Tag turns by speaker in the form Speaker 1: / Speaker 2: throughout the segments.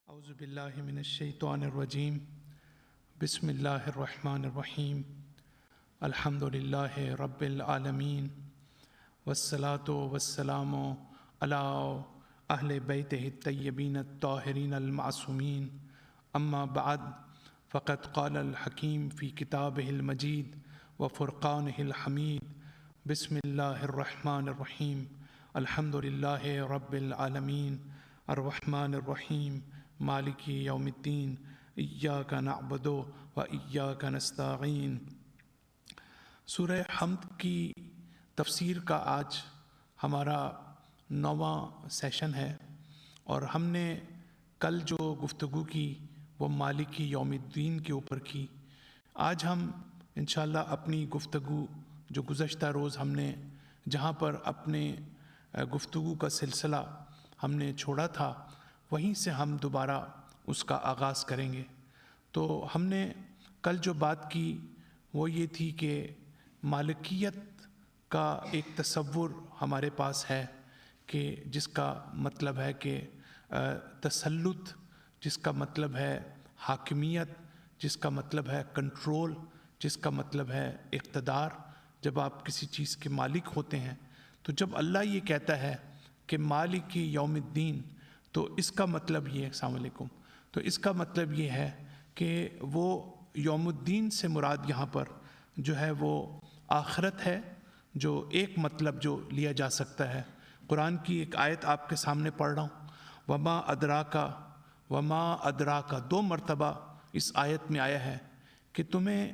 Speaker 1: اعوذ باللہ من الشیطان الرجیم بسم اللہ الرحمن الرحیم الحمد للہ رب العالمین والصلاة والسلام علی اہل بیتہ الطیبین الطاہرین المعصومین اما بعد فقد قال الحکیم فی کتابہ المجید وفرقانہ الحمید بسم اللہ الرحمن الرحیم الحمد للہ رب العالمین الرحمن الرحیم مالک یوم الدین ایاک نعبد و ایاک نستعین۔ سورہ حمد کی تفسیر کا آج ہمارا 9واں سیشن ہے، اور ہم نے کل جو گفتگو کی وہ مالک یوم الدین کے اوپر کی۔ آج ہم انشاءاللہ اپنی گفتگو جو گزشتہ روز ہم نے جہاں پر اپنے گفتگو کا سلسلہ ہم نے چھوڑا تھا وہیں سے ہم دوبارہ اس کا آغاز کریں گے۔ تو ہم نے کل جو بات کی وہ یہ تھی کہ مالکیت کا ایک تصور ہمارے پاس ہے کہ جس کا مطلب ہے کہ تسلط، جس کا مطلب ہے حاکمیت، جس کا مطلب ہے کنٹرول، جس کا مطلب ہے اقتدار۔ جب آپ کسی چیز کے مالک ہوتے ہیں تو جب اللہ یہ کہتا ہے کہ مالک یوم الدین، تو اس کا مطلب یہ ہے، السلام علیکم، تو اس کا مطلب یہ ہے کہ وہ یوم الدین سے مراد یہاں پر جو ہے وہ آخرت ہے، جو ایک مطلب جو لیا جا سکتا ہے۔ قرآن کی ایک آیت آپ کے سامنے پڑھ رہا ہوں، وما ادراکا، وما ادراکا 2 مرتبہ اس آیت میں آیا ہے کہ تمہیں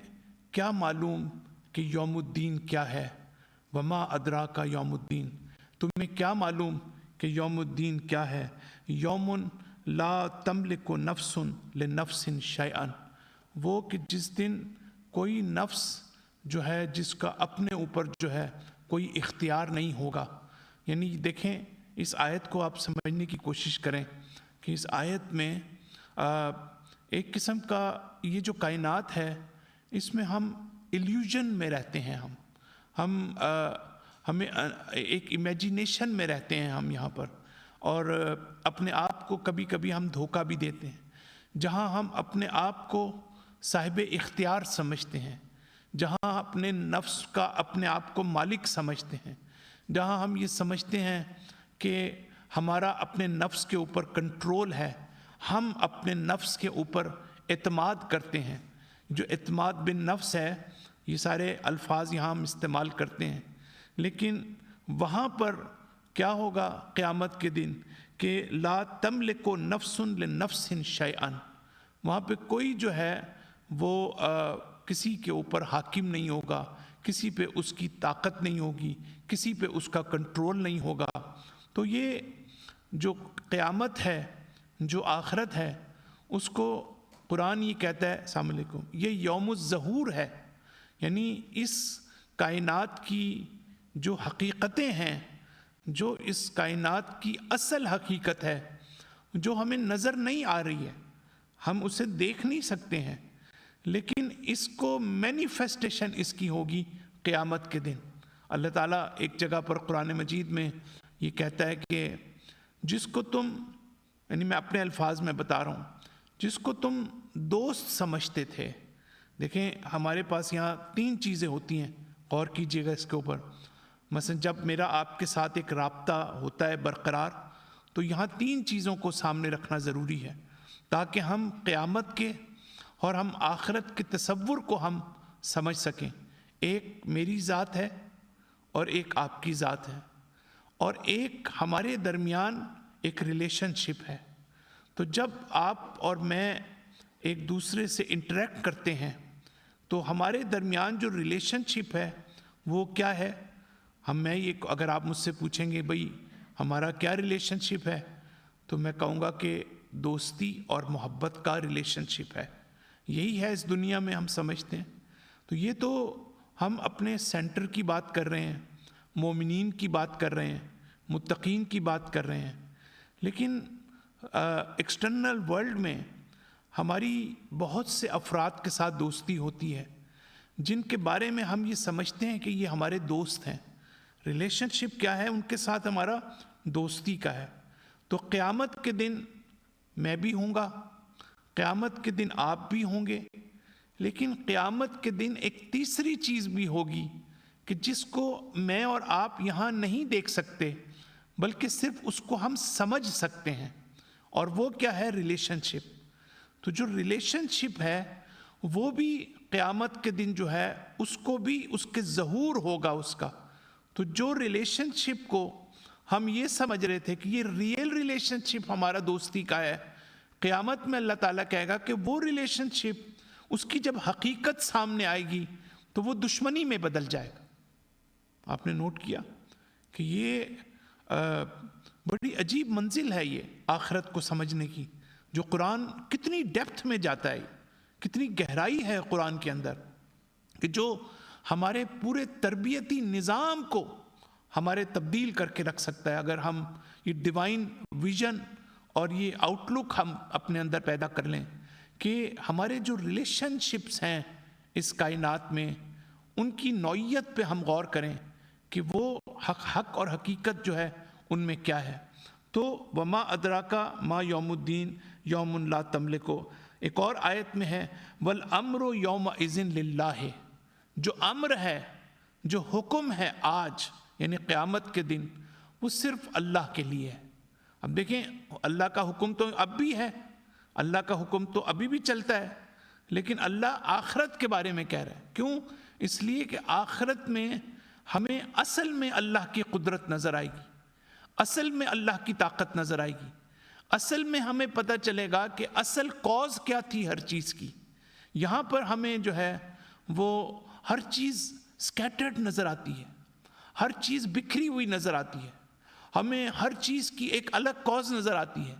Speaker 1: کیا معلوم کہ یوم الدین کیا ہے۔ وما ادراکا یوم الدین، تمہیں کیا معلوم کہ یوم الدین کیا ہے۔ یوم لا تملک نفس لنفس شیئا، وہ کہ جس دن کوئی نفس جو ہے جس کا اپنے اوپر جو ہے کوئی اختیار نہیں ہوگا۔ یعنی دیکھیں اس آیت کو آپ سمجھنے کی کوشش کریں کہ اس آیت میں ایک قسم کا یہ جو کائنات ہے اس میں ہم ایلیوژن میں رہتے ہیں، ہمیں ایک امیجینیشن میں رہتے ہیں ہم یہاں پر، اور اپنے آپ کو کبھی کبھی ہم دھوکہ بھی دیتے ہیں، جہاں ہم اپنے آپ کو صاحب اختیار سمجھتے ہیں، جہاں اپنے نفس کا اپنے آپ کو مالک سمجھتے ہیں، جہاں ہم یہ سمجھتے ہیں کہ ہمارا اپنے نفس کے اوپر کنٹرول ہے، ہم اپنے نفس کے اوپر اعتماد کرتے ہیں۔ جو اعتماد بالنفس ہے، یہ سارے الفاظ یہاں ہم استعمال کرتے ہیں، لیکن وہاں پر کیا ہوگا قیامت کے دن کہ لا تملک نفس لنفس شیئا، وہاں پہ کوئی جو ہے وہ کسی کے اوپر حاکم نہیں ہوگا، کسی پہ اس کی طاقت نہیں ہوگی، کسی پہ اس کا کنٹرول نہیں ہوگا۔ تو یہ جو قیامت ہے، جو آخرت ہے، اس کو قرآن یہ کہتا ہے، السلام علیکم، یہ یوم الظہور ہے، یعنی اس کائنات کی جو حقیقتیں ہیں، جو اس کائنات کی اصل حقیقت ہے، جو ہمیں نظر نہیں آ رہی ہے، ہم اسے دیکھ نہیں سکتے ہیں، لیکن اس کو مینیفیسٹیشن اس کی ہوگی قیامت کے دن۔ اللہ تعالیٰ ایک جگہ پر قرآن مجید میں یہ کہتا ہے کہ جس کو تم، یعنی میں اپنے الفاظ میں بتا رہا ہوں، جس کو تم دوست سمجھتے تھے۔ دیکھیں ہمارے پاس یہاں 3 چیزیں ہوتی ہیں، غور کیجئے گا اس کے اوپر۔ مثلا جب میرا آپ کے ساتھ ایک رابطہ ہوتا ہے برقرار، تو یہاں 3 چیزوں کو سامنے رکھنا ضروری ہے تاکہ ہم قیامت کے اور ہم آخرت کے تصور کو ہم سمجھ سکیں۔ ایک میری ذات ہے، اور ایک آپ کی ذات ہے، اور ایک ہمارے درمیان ایک ریلیشن شپ ہے۔ تو جب آپ اور میں ایک دوسرے سے انٹریکٹ کرتے ہیں تو ہمارے درمیان جو ریلیشن شپ ہے وہ کیا ہے؟ اگر آپ مجھ سے پوچھیں گے بھئی ہمارا کیا ریلیشن شپ ہے، تو میں کہوں گا کہ دوستی اور محبت کا ریلیشن شپ ہے، یہی ہے اس دنیا میں ہم سمجھتے ہیں۔ تو یہ تو ہم اپنے سینٹر کی بات کر رہے ہیں، مومنین کی بات کر رہے ہیں، متقین کی بات کر رہے ہیں، لیکن ایکسٹرنل ورلڈ میں ہماری بہت سے افراد کے ساتھ دوستی ہوتی ہے جن کے بارے میں ہم یہ سمجھتے ہیں کہ یہ ہمارے دوست ہیں۔ ریلیشن شپ کیا ہے ان کے ساتھ؟ ہمارا دوستی کا ہے۔ تو قیامت کے دن میں بھی ہوں گا، قیامت کے دن آپ بھی ہوں گے، لیکن قیامت کے دن ایک تیسری چیز بھی ہوگی کہ جس کو میں اور آپ یہاں نہیں دیکھ سکتے، بلکہ صرف اس کو ہم سمجھ سکتے ہیں، اور وہ کیا ہے؟ ریلیشن شپ۔ تو جو ریلیشن شپ ہے وہ بھی قیامت کے دن جو ہے اس کو بھی اس کے ظہور ہوگا اس کا۔ تو جو ریلیشن شپ کو ہم یہ سمجھ رہے تھے کہ یہ ریئل ریلیشن شپ ہمارا دوستی کا ہے، قیامت میں اللہ تعالیٰ کہے گا کہ وہ ریلیشن شپ اس کی جب حقیقت سامنے آئے گی تو وہ دشمنی میں بدل جائے گا۔ آپ نے نوٹ کیا کہ یہ بڑی عجیب منزل ہے یہ آخرت کو سمجھنے کی، جو قرآن کتنی ڈیپتھ میں جاتا ہے، کتنی گہرائی ہے قرآن کے اندر، کہ جو ہمارے پورے تربیتی نظام کو ہمارے تبدیل کر کے رکھ سکتا ہے اگر ہم یہ ڈیوائن ویژن اور یہ آؤٹ لک ہم اپنے اندر پیدا کر لیں کہ ہمارے جو ریلیشن شپس ہیں اس کائنات میں، ان کی نوعیت پہ ہم غور کریں کہ وہ حق اور حقیقت جو ہے ان میں کیا ہے۔ تو وما ادراکا ما یوم الدین یوم لا تملکو، ایک اور آیت میں ہے والامر یومئذ للہ، جو امر ہے، جو حکم ہے آج یعنی قیامت کے دن، وہ صرف اللہ کے لیے ہے۔ اب دیکھیں اللہ کا حکم تو اب بھی ہے، اللہ کا حکم تو ابھی بھی چلتا ہے، لیکن اللہ آخرت کے بارے میں کہہ رہا ہے۔ کیوں؟ اس لیے کہ آخرت میں ہمیں اصل میں اللہ کی قدرت نظر آئے گی، اصل میں اللہ کی طاقت نظر آئے گی، اصل میں ہمیں پتہ چلے گا کہ اصل کاز کیا تھی ہر چیز کی۔ یہاں پر ہمیں جو ہے وہ ہر چیز سکیٹرڈ نظر آتی ہے، ہر چیز بکھری ہوئی نظر آتی ہے، ہمیں ہر چیز کی ایک الگ کاز نظر آتی ہے۔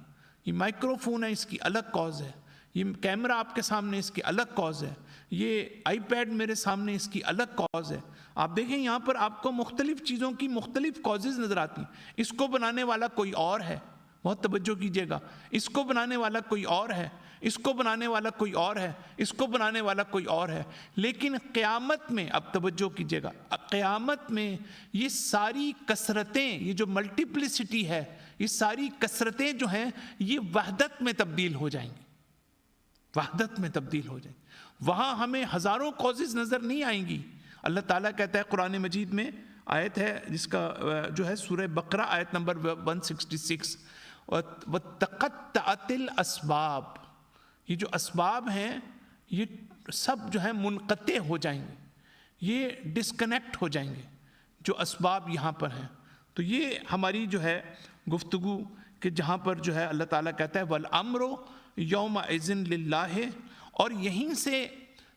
Speaker 1: یہ مائکرو فون ہے، اس کی الگ کاز ہے، یہ کیمرہ آپ کے سامنے اس کی الگ کاز ہے، یہ آئی پیڈ میرے سامنے اس کی الگ کاز ہے۔ آپ دیکھیں یہاں پر آپ کو مختلف چیزوں کی مختلف کازز نظر آتی ہیں۔ اس کو بنانے والا کوئی اور ہے، بہت توجہ کیجئے گا، اس کو بنانے والا کوئی اور ہے، اس کو بنانے والا کوئی اور ہے، اس کو بنانے والا کوئی اور ہے، لیکن قیامت میں، اب توجہ کیجئے گا، قیامت میں یہ ساری کثرتیں، یہ جو ملٹیپلسٹی ہے، یہ ساری کثرتیں جو ہیں یہ وحدت میں تبدیل ہو جائیں گی، وحدت میں تبدیل ہو جائیں گی۔ وہاں ہمیں ہزاروں کازز نظر نہیں آئیں گی۔ اللہ تعالیٰ کہتا ہے قرآن مجید میں، آیت ہے جس کا جو ہے سورہ بقرہ آیت نمبر 166، وَتَقَطَّعَتِ الْأَسْبَابِ، یہ جو اسباب ہیں یہ سب جو ہے منقطع ہو جائیں گے، یہ ڈسکنیکٹ ہو جائیں گے جو اسباب یہاں پر ہیں۔ تو یہ ہماری جو ہے گفتگو کہ جہاں پر جو ہے اللہ تعالیٰ کہتا ہے وَالْأَمْرُ يَوْمَئِذٍ لِلَّهِ، اور یہیں سے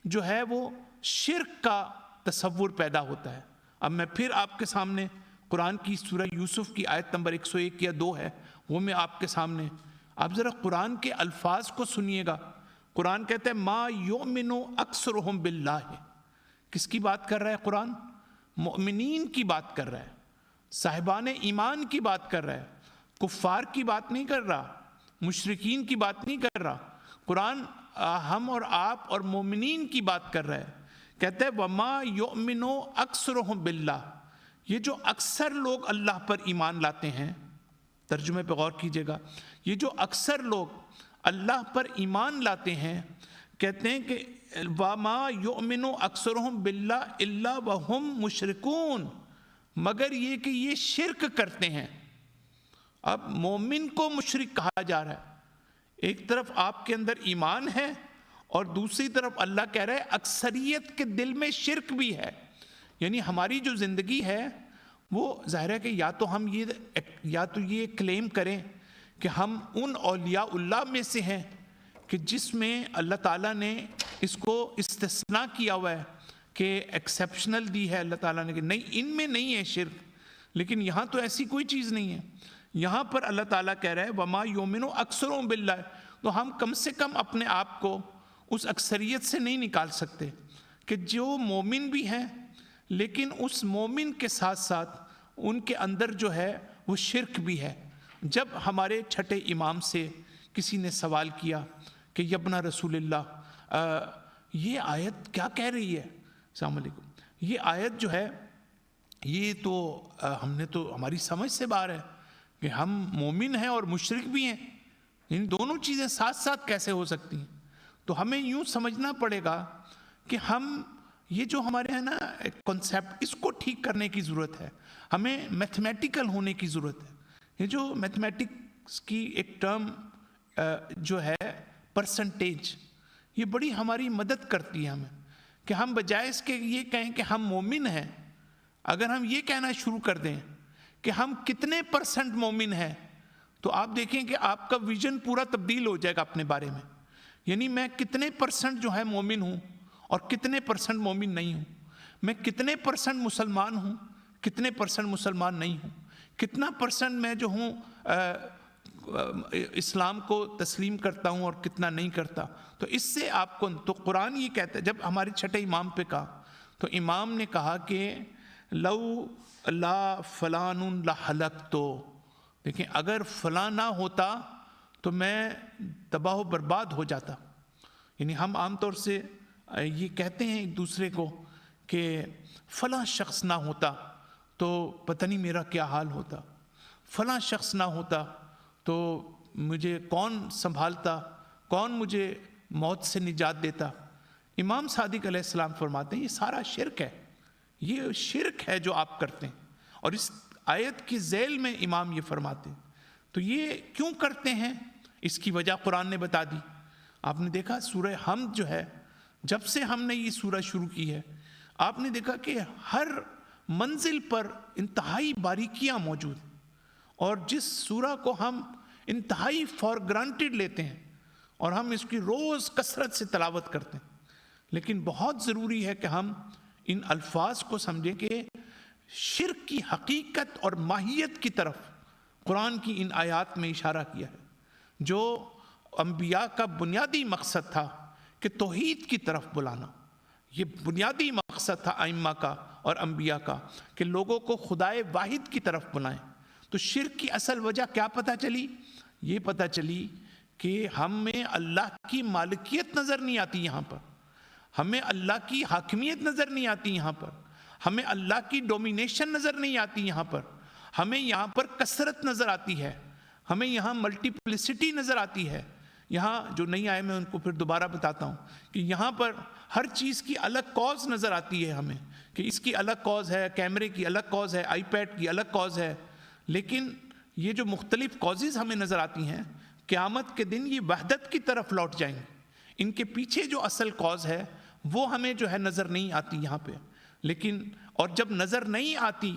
Speaker 1: جو ہے وہ شرک کا تصور پیدا ہوتا ہے۔ اب میں پھر آپ کے سامنے قرآن کی سورہ یوسف کی آیت نمبر 101 یا 2 ہے، وہ میں آپ کے سامنے، آپ ذرا قرآن کے الفاظ کو سنیے گا۔ قرآن کہتا ہے ما یؤمن اکثرہم باللہ، کس کی بات کر رہا ہے قرآن؟ مؤمنین کی بات کر رہا ہے، صاحبان ایمان کی بات کر رہا ہے، کفار کی بات نہیں کر رہا، مشرکین کی بات نہیں کر رہا۔ قرآن ہم اور آپ اور مومنین کی بات کر رہا ہے۔ کہتا ہے وَمَا يُؤْمِنُ أَكْثَرُهُمْ بِاللَّهِ، یہ جو اکثر لوگ اللہ پر ایمان لاتے ہیں، ترجمے پہ غور کیجئے گا، یہ جو اکثر لوگ اللہ پر ایمان لاتے ہیں، کہتے ہیں کہ وَمَا يُؤْمِنُ أَكْثَرُهُمْ بِاللَّهِ إِلَّا وَهُمْ مُشْرِكُونَ، مگر یہ کہ یہ شرک کرتے ہیں۔ اب مومن کو مشرک کہا جا رہا ہے، ایک طرف آپ کے اندر ایمان ہے اور دوسری طرف اللہ کہہ رہا ہے اکثریت کے دل میں شرک بھی ہے۔ یعنی ہماری جو زندگی ہے وہ ظاہر ہے کہ یا تو یہ کلیم کریں کہ ہم ان اولیاء اللہ میں سے ہیں کہ جس میں اللہ تعالیٰ نے اس کو استثناء کیا ہوا ہے کہ ایکسیپشنل دی ہے اللہ تعالیٰ نے کہ نہیں ان میں نہیں ہے شرک، لیکن یہاں تو ایسی کوئی چیز نہیں ہے۔ یہاں پر اللہ تعالیٰ کہہ رہا ہے وَمَا يُؤْمِنُ أَكْثَرُهُمْ بِاللَّهِ، تو ہم کم سے کم اپنے آپ کو اس اکثریت سے نہیں نکال سکتے کہ جو مومن بھی ہیں لیکن اس مومن کے ساتھ ساتھ ان کے اندر جو ہے وہ شرک بھی ہے۔ جب ہمارے چھٹے امام سے کسی نے سوال کیا کہ یبنا رسول اللہ یہ آیت کیا کہہ رہی ہے، السلام علیکم، یہ آیت جو ہے یہ تو ہم نے تو ہماری سمجھ سے باہر ہے کہ ہم مومن ہیں اور مشرک بھی ہیں۔ یعنی دونوں چیزیں ساتھ ساتھ کیسے ہو سکتی ہیں؟ تو ہمیں یوں سمجھنا پڑے گا کہ ہم یہ جو ہمارے ہیں نا کنسیپٹ، اس کو ٹھیک کرنے کی ضرورت ہے. ہمیں میتھمیٹیکل ہونے کی ضرورت ہے. یہ جو میتھمیٹکس کی ایک ٹرم جو ہے پرسنٹیج، یہ بڑی ہماری مدد کرتی ہے ہمیں، کہ ہم بجائے اس کے یہ کہیں کہ ہم مومن ہیں، اگر ہم یہ کہنا شروع کر دیں کہ ہم کتنے پرسنٹ مومن ہیں، تو آپ دیکھیں کہ آپ کا ویژن پورا تبدیل ہو جائے گا اپنے بارے میں. یعنی میں کتنے پرسنٹ جو ہے مومن ہوں اور کتنے پرسنٹ مومن نہیں ہوں، میں کتنے پرسنٹ مسلمان ہوں، کتنے پرسنٹ مسلمان نہیں ہوں، کتنا پرسنٹ میں جو ہوں اسلام کو تسلیم کرتا ہوں اور کتنا نہیں کرتا. تو اس سے آپ کو، تو قرآن یہ کہتا ہے، جب ہمارے چھٹے امام پہ کہا تو امام نے کہا کہ لو لا فلان لہلکتو، دیکھیں اگر فلاں نہ ہوتا تو میں تباہ و برباد ہو جاتا. یعنی ہم عام طور سے یہ کہتے ہیں ایک دوسرے کو کہ فلاں شخص نہ ہوتا تو پتہ نہیں میرا کیا حال ہوتا، فلاں شخص نہ ہوتا تو مجھے کون سنبھالتا، کون مجھے موت سے نجات دیتا. امام صادق علیہ السلام فرماتے ہیں یہ سارا شرک ہے، یہ شرک ہے جو آپ کرتے ہیں. اور اس آیت کی ذیل میں امام یہ فرماتے ہیں. تو یہ کیوں کرتے ہیں، اس کی وجہ قرآن نے بتا دی. آپ نے دیکھا سورہ حمد جو ہے، جب سے ہم نے یہ سورہ شروع کی ہے، آپ نے دیکھا کہ ہر منزل پر انتہائی باریکیاں موجود ہیں، اور جس سورہ کو ہم انتہائی فار گرانٹیڈ لیتے ہیں اور ہم اس کی روز کثرت سے تلاوت کرتے ہیں، لیکن بہت ضروری ہے کہ ہم ان الفاظ کو سمجھیں کہ شرک کی حقیقت اور ماہیت کی طرف قرآن کی ان آیات میں اشارہ کیا ہے. جو انبیاء کا بنیادی مقصد تھا کہ توحید کی طرف بلانا، یہ بنیادی مقصد تھا ائمہ کا اور انبیاء کا کہ لوگوں کو خدائے واحد کی طرف بلائیں. تو شرک کی اصل وجہ کیا پتہ چلی؟ یہ پتہ چلی کہ ہمیں اللہ کی مالکیت نظر نہیں آتی یہاں پر، ہمیں اللہ کی حاکمیت نظر نہیں آتی یہاں پر، ہمیں اللہ کی ڈومینیشن نظر نہیں آتی یہاں پر، ہمیں یہاں پر کثرت نظر آتی ہے، ہمیں یہاں ملٹیپلسٹی نظر آتی ہے. یہاں جو نہیں آئے میں ان کو پھر دوبارہ بتاتا ہوں کہ یہاں پر ہر چیز کی الگ کاز نظر آتی ہے ہمیں، کہ اس کی الگ کاز ہے، کیمرے کی الگ کاز ہے، آئی پیڈ کی الگ کاز ہے. لیکن یہ جو مختلف کازز ہمیں نظر آتی ہیں، قیامت کے دن یہ وحدت کی طرف لوٹ جائیں گے. ان کے پیچھے جو اصل کاز ہے وہ ہمیں جو ہے نظر نہیں آتی یہاں پہ. لیکن اور جب نظر نہیں آتی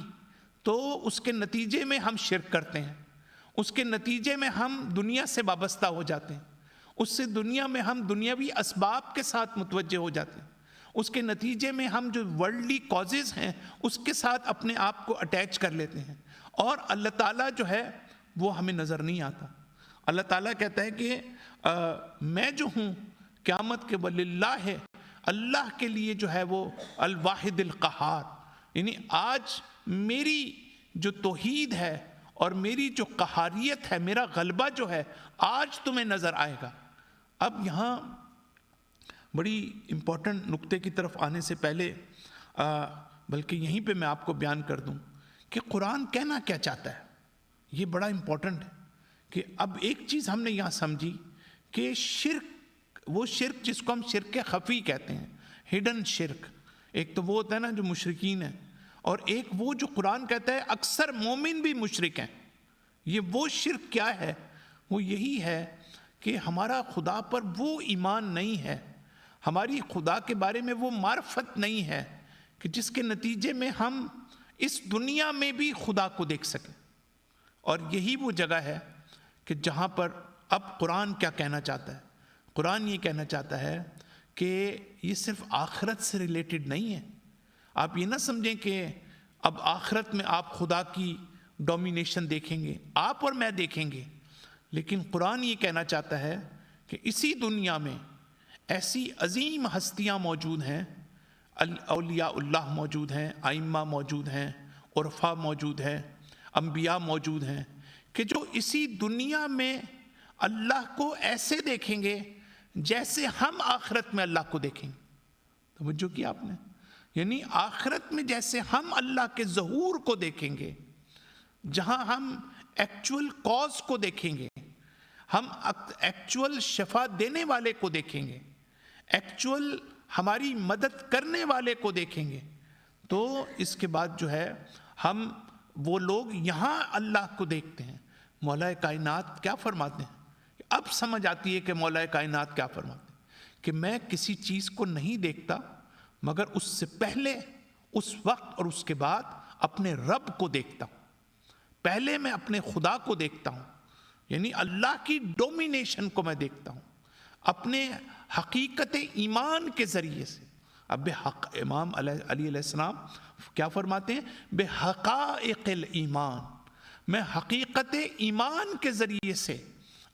Speaker 1: تو اس کے نتیجے میں ہم شرک کرتے ہیں، اس کے نتیجے میں ہم دنیا سے وابستہ ہو جاتے ہیں، اس سے دنیا میں ہم دنیاوی اسباب کے ساتھ متوجہ ہو جاتے ہیں، اس کے نتیجے میں ہم جو ورلڈلی کازز ہیں اس کے ساتھ اپنے آپ کو اٹیچ کر لیتے ہیں، اور اللہ تعالیٰ جو ہے وہ ہمیں نظر نہیں آتا. اللہ تعالیٰ کہتا ہے کہ میں جو ہوں قیامت کے وللہ ہے، اللہ کے لیے جو ہے وہ الواحد القہار، یعنی آج میری جو توحید ہے اور میری جو قہاریت ہے، میرا غلبہ جو ہے آج تمہیں نظر آئے گا. اب یہاں بڑی امپورٹنٹ نقطے کی طرف آنے سے پہلے بلکہ یہیں پہ میں آپ کو بیان کر دوں کہ قرآن کہنا کیا چاہتا ہے. یہ بڑا امپورٹنٹ ہے کہ اب ایک چیز ہم نے یہاں سمجھی کہ شرک، وہ شرک جس کو ہم شرک خفی کہتے ہیں، ہڈن شرک، ایک تو وہ ہوتا ہے نا جو مشرکین ہیں، اور ایک وہ جو قرآن کہتا ہے اکثر مومن بھی مشرک ہیں. یہ وہ شرک کیا ہے؟ وہ یہی ہے کہ ہمارا خدا پر وہ ایمان نہیں ہے، ہماری خدا کے بارے میں وہ معرفت نہیں ہے کہ جس کے نتیجے میں ہم اس دنیا میں بھی خدا کو دیکھ سکیں. اور یہی وہ جگہ ہے کہ جہاں پر اب قرآن کیا کہنا چاہتا ہے. قرآن یہ کہنا چاہتا ہے کہ یہ صرف آخرت سے ریلیٹڈ نہیں ہے. آپ یہ نہ سمجھیں کہ اب آخرت میں آپ خدا کی ڈومینیشن دیکھیں گے، آپ اور میں دیکھیں گے. لیکن قرآن یہ کہنا چاہتا ہے کہ اسی دنیا میں ایسی عظیم ہستیاں موجود ہیں، اولیاء اللہ موجود ہیں، ائمہ موجود ہیں، عرفاء موجود ہیں، انبیاء موجود ہیں، کہ جو اسی دنیا میں اللہ کو ایسے دیکھیں گے جیسے ہم آخرت میں اللہ کو دیکھیں گے. توجہ کی آپ نے؟ یعنی آخرت میں جیسے ہم اللہ کے ظہور کو دیکھیں گے، جہاں ہم ایکچول کاز کو دیکھیں گے، ہم ایکچول شفا دینے والے کو دیکھیں گے، ایکچول ہماری مدد کرنے والے کو دیکھیں گے، تو اس کے بعد جو ہے ہم وہ لوگ یہاں اللہ کو دیکھتے ہیں۔ مولا کائنات کیا فرماتے ہیں؟ اب سمجھ آتی ہے کہ مولا کائنات کیا فرماتے ہیں، کہ میں کسی چیز کو نہیں دیکھتا مگر اس سے پہلے، اس وقت اور اس کے بعد اپنے رب کو دیکھتا ہوں۔ پہلے میں اپنے خدا کو دیکھتا ہوں، یعنی اللہ کی ڈومینیشن کو میں دیکھتا ہوں اپنے حقیقت ایمان کے ذریعے سے۔ اب امام علی علیہ السلام کیا فرماتے ہیں؟ بے حقائق الایمان، میں حقیقت ایمان کے ذریعے سے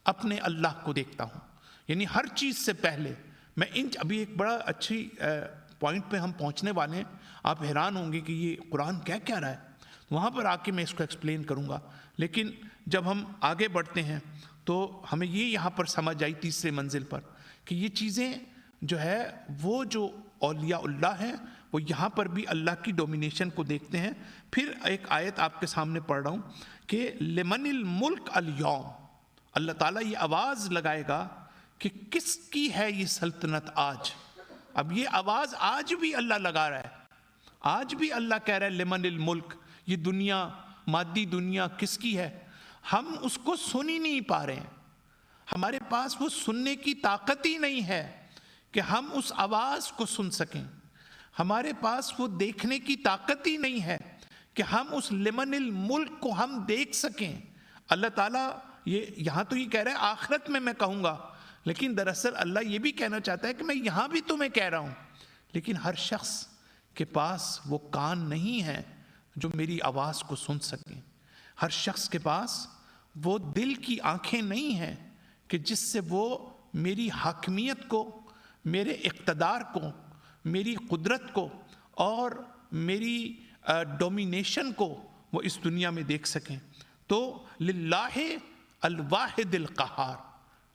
Speaker 1: اپنے اللہ کو دیکھتا ہوں، یعنی ہر چیز سے پہلے میں ابھی ایک بڑا اچھی پوائنٹ پہ ہم پہنچنے والے ہیں، آپ حیران ہوں گے کہ یہ قرآن کیا کہہ رہا ہے، وہاں پر آ کے میں اس کو ایکسپلین کروں گا، لیکن جب ہم آگے بڑھتے ہیں تو ہمیں یہ یہاں پر سمجھ آئی تیسرے منزل پر کہ یہ چیزیں جو ہے وہ جو اولیاء اللہ ہیں وہ یہاں پر بھی اللہ کی ڈومینیشن کو دیکھتے ہیں۔ پھر ایک آیت آپ کے سامنے پڑھ رہا ہوں کہ لمن الملک الیوم، اللہ تعالیٰ یہ آواز لگائے گا کہ کس کی ہے یہ سلطنت آج۔ اب یہ آواز آج بھی اللہ لگا رہا ہے، آج بھی اللہ کہہ رہا ہے لمن الملک، یہ دنیا، مادی دنیا کس کی ہے؟ ہم اس کو سن ہی نہیں پا رہے ہیں، ہمارے پاس وہ سننے کی طاقت ہی نہیں ہے کہ ہم اس آواز کو سن سکیں، ہمارے پاس وہ دیکھنے کی طاقت ہی نہیں ہے کہ ہم اس لمن الملک کو ہم دیکھ سکیں۔ اللہ تعالیٰ یہاں تو یہ کہہ رہا ہے آخرت میں کہوں گا، لیکن دراصل اللہ یہ بھی کہنا چاہتا ہے کہ میں یہاں بھی تمہیں کہہ رہا ہوں، لیکن ہر شخص کے پاس وہ کان نہیں ہے جو میری آواز کو سن سکیں، ہر شخص کے پاس وہ دل کی آنکھیں نہیں ہیں کہ جس سے وہ میری حاکمیت کو، میرے اقتدار کو، میری قدرت کو اور میری ڈومینیشن کو وہ اس دنیا میں دیکھ سکیں۔ تو للہ الواحد القہار،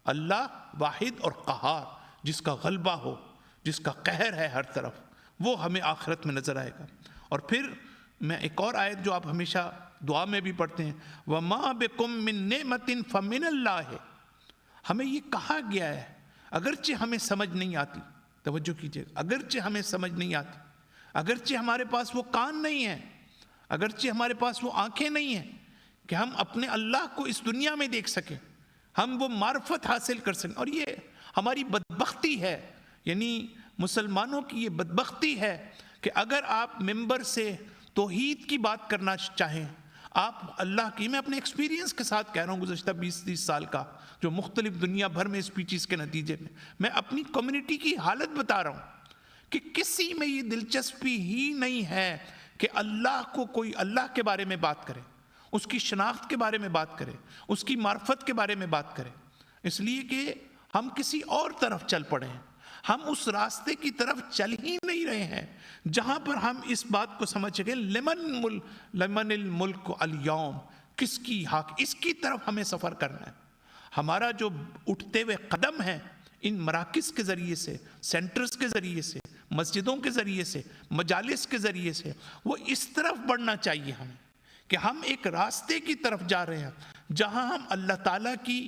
Speaker 1: اللہ واحد اور قہار، جس کا غلبہ ہو، جس کا قہر ہے ہر طرف، وہ ہمیں آخرت میں نظر آئے گا۔ اور پھر میں ایک اور آیت جو آپ ہمیشہ دعا میں بھی پڑھتے ہیں، وَمَا بِكُم مِّن نِعْمَةٍ فَمِنَ اللَّهِ، ہمیں یہ کہا گیا ہے، اگرچہ ہمیں سمجھ نہیں آتی، توجہ کیجئے، اگرچہ ہمیں سمجھ نہیں آتی، اگرچہ ہمارے پاس وہ کان نہیں ہیں، اگرچہ ہمارے پاس وہ آنکھیں نہیں ہیں کہ ہم اپنے اللہ کو اس دنیا میں دیکھ سکیں، ہم وہ معرفت حاصل کر سکیں، اور یہ ہماری بدبختی ہے، یعنی مسلمانوں کی یہ بدبختی ہے کہ اگر آپ ممبر سے توحید کی بات کرنا چاہیں، آپ اللہ کی، میں اپنے ایکسپیرینس کے ساتھ کہہ رہا ہوں گزشتہ 20-30 سال کا، جو مختلف دنیا بھر میں اسپیچز کے نتیجے میں اپنی کمیونٹی کی حالت بتا رہا ہوں کہ کسی میں یہ دلچسپی ہی نہیں ہے کہ اللہ کو کوئی اللہ کے بارے میں بات کرے، اس کی شناخت کے بارے میں بات کرے، اس کی معرفت کے بارے میں بات کرے، اس لیے کہ ہم کسی اور طرف چل پڑے ہیں، ہم اس راستے کی طرف چل ہی نہیں رہے ہیں جہاں پر ہم اس بات کو سمجھ گئے لمن الملک الیوم، کس کی حق، اس کی طرف ہمیں سفر کرنا ہے۔ ہمارا جو اٹھتے ہوئے قدم ہے ان مراکز کے ذریعے سے، سینٹرز کے ذریعے سے، مسجدوں کے ذریعے سے، مجالس کے ذریعے سے، وہ اس طرف بڑھنا چاہیے ہمیں کہ ہم ایک راستے کی طرف جا رہے ہیں جہاں ہم اللہ تعالیٰ کی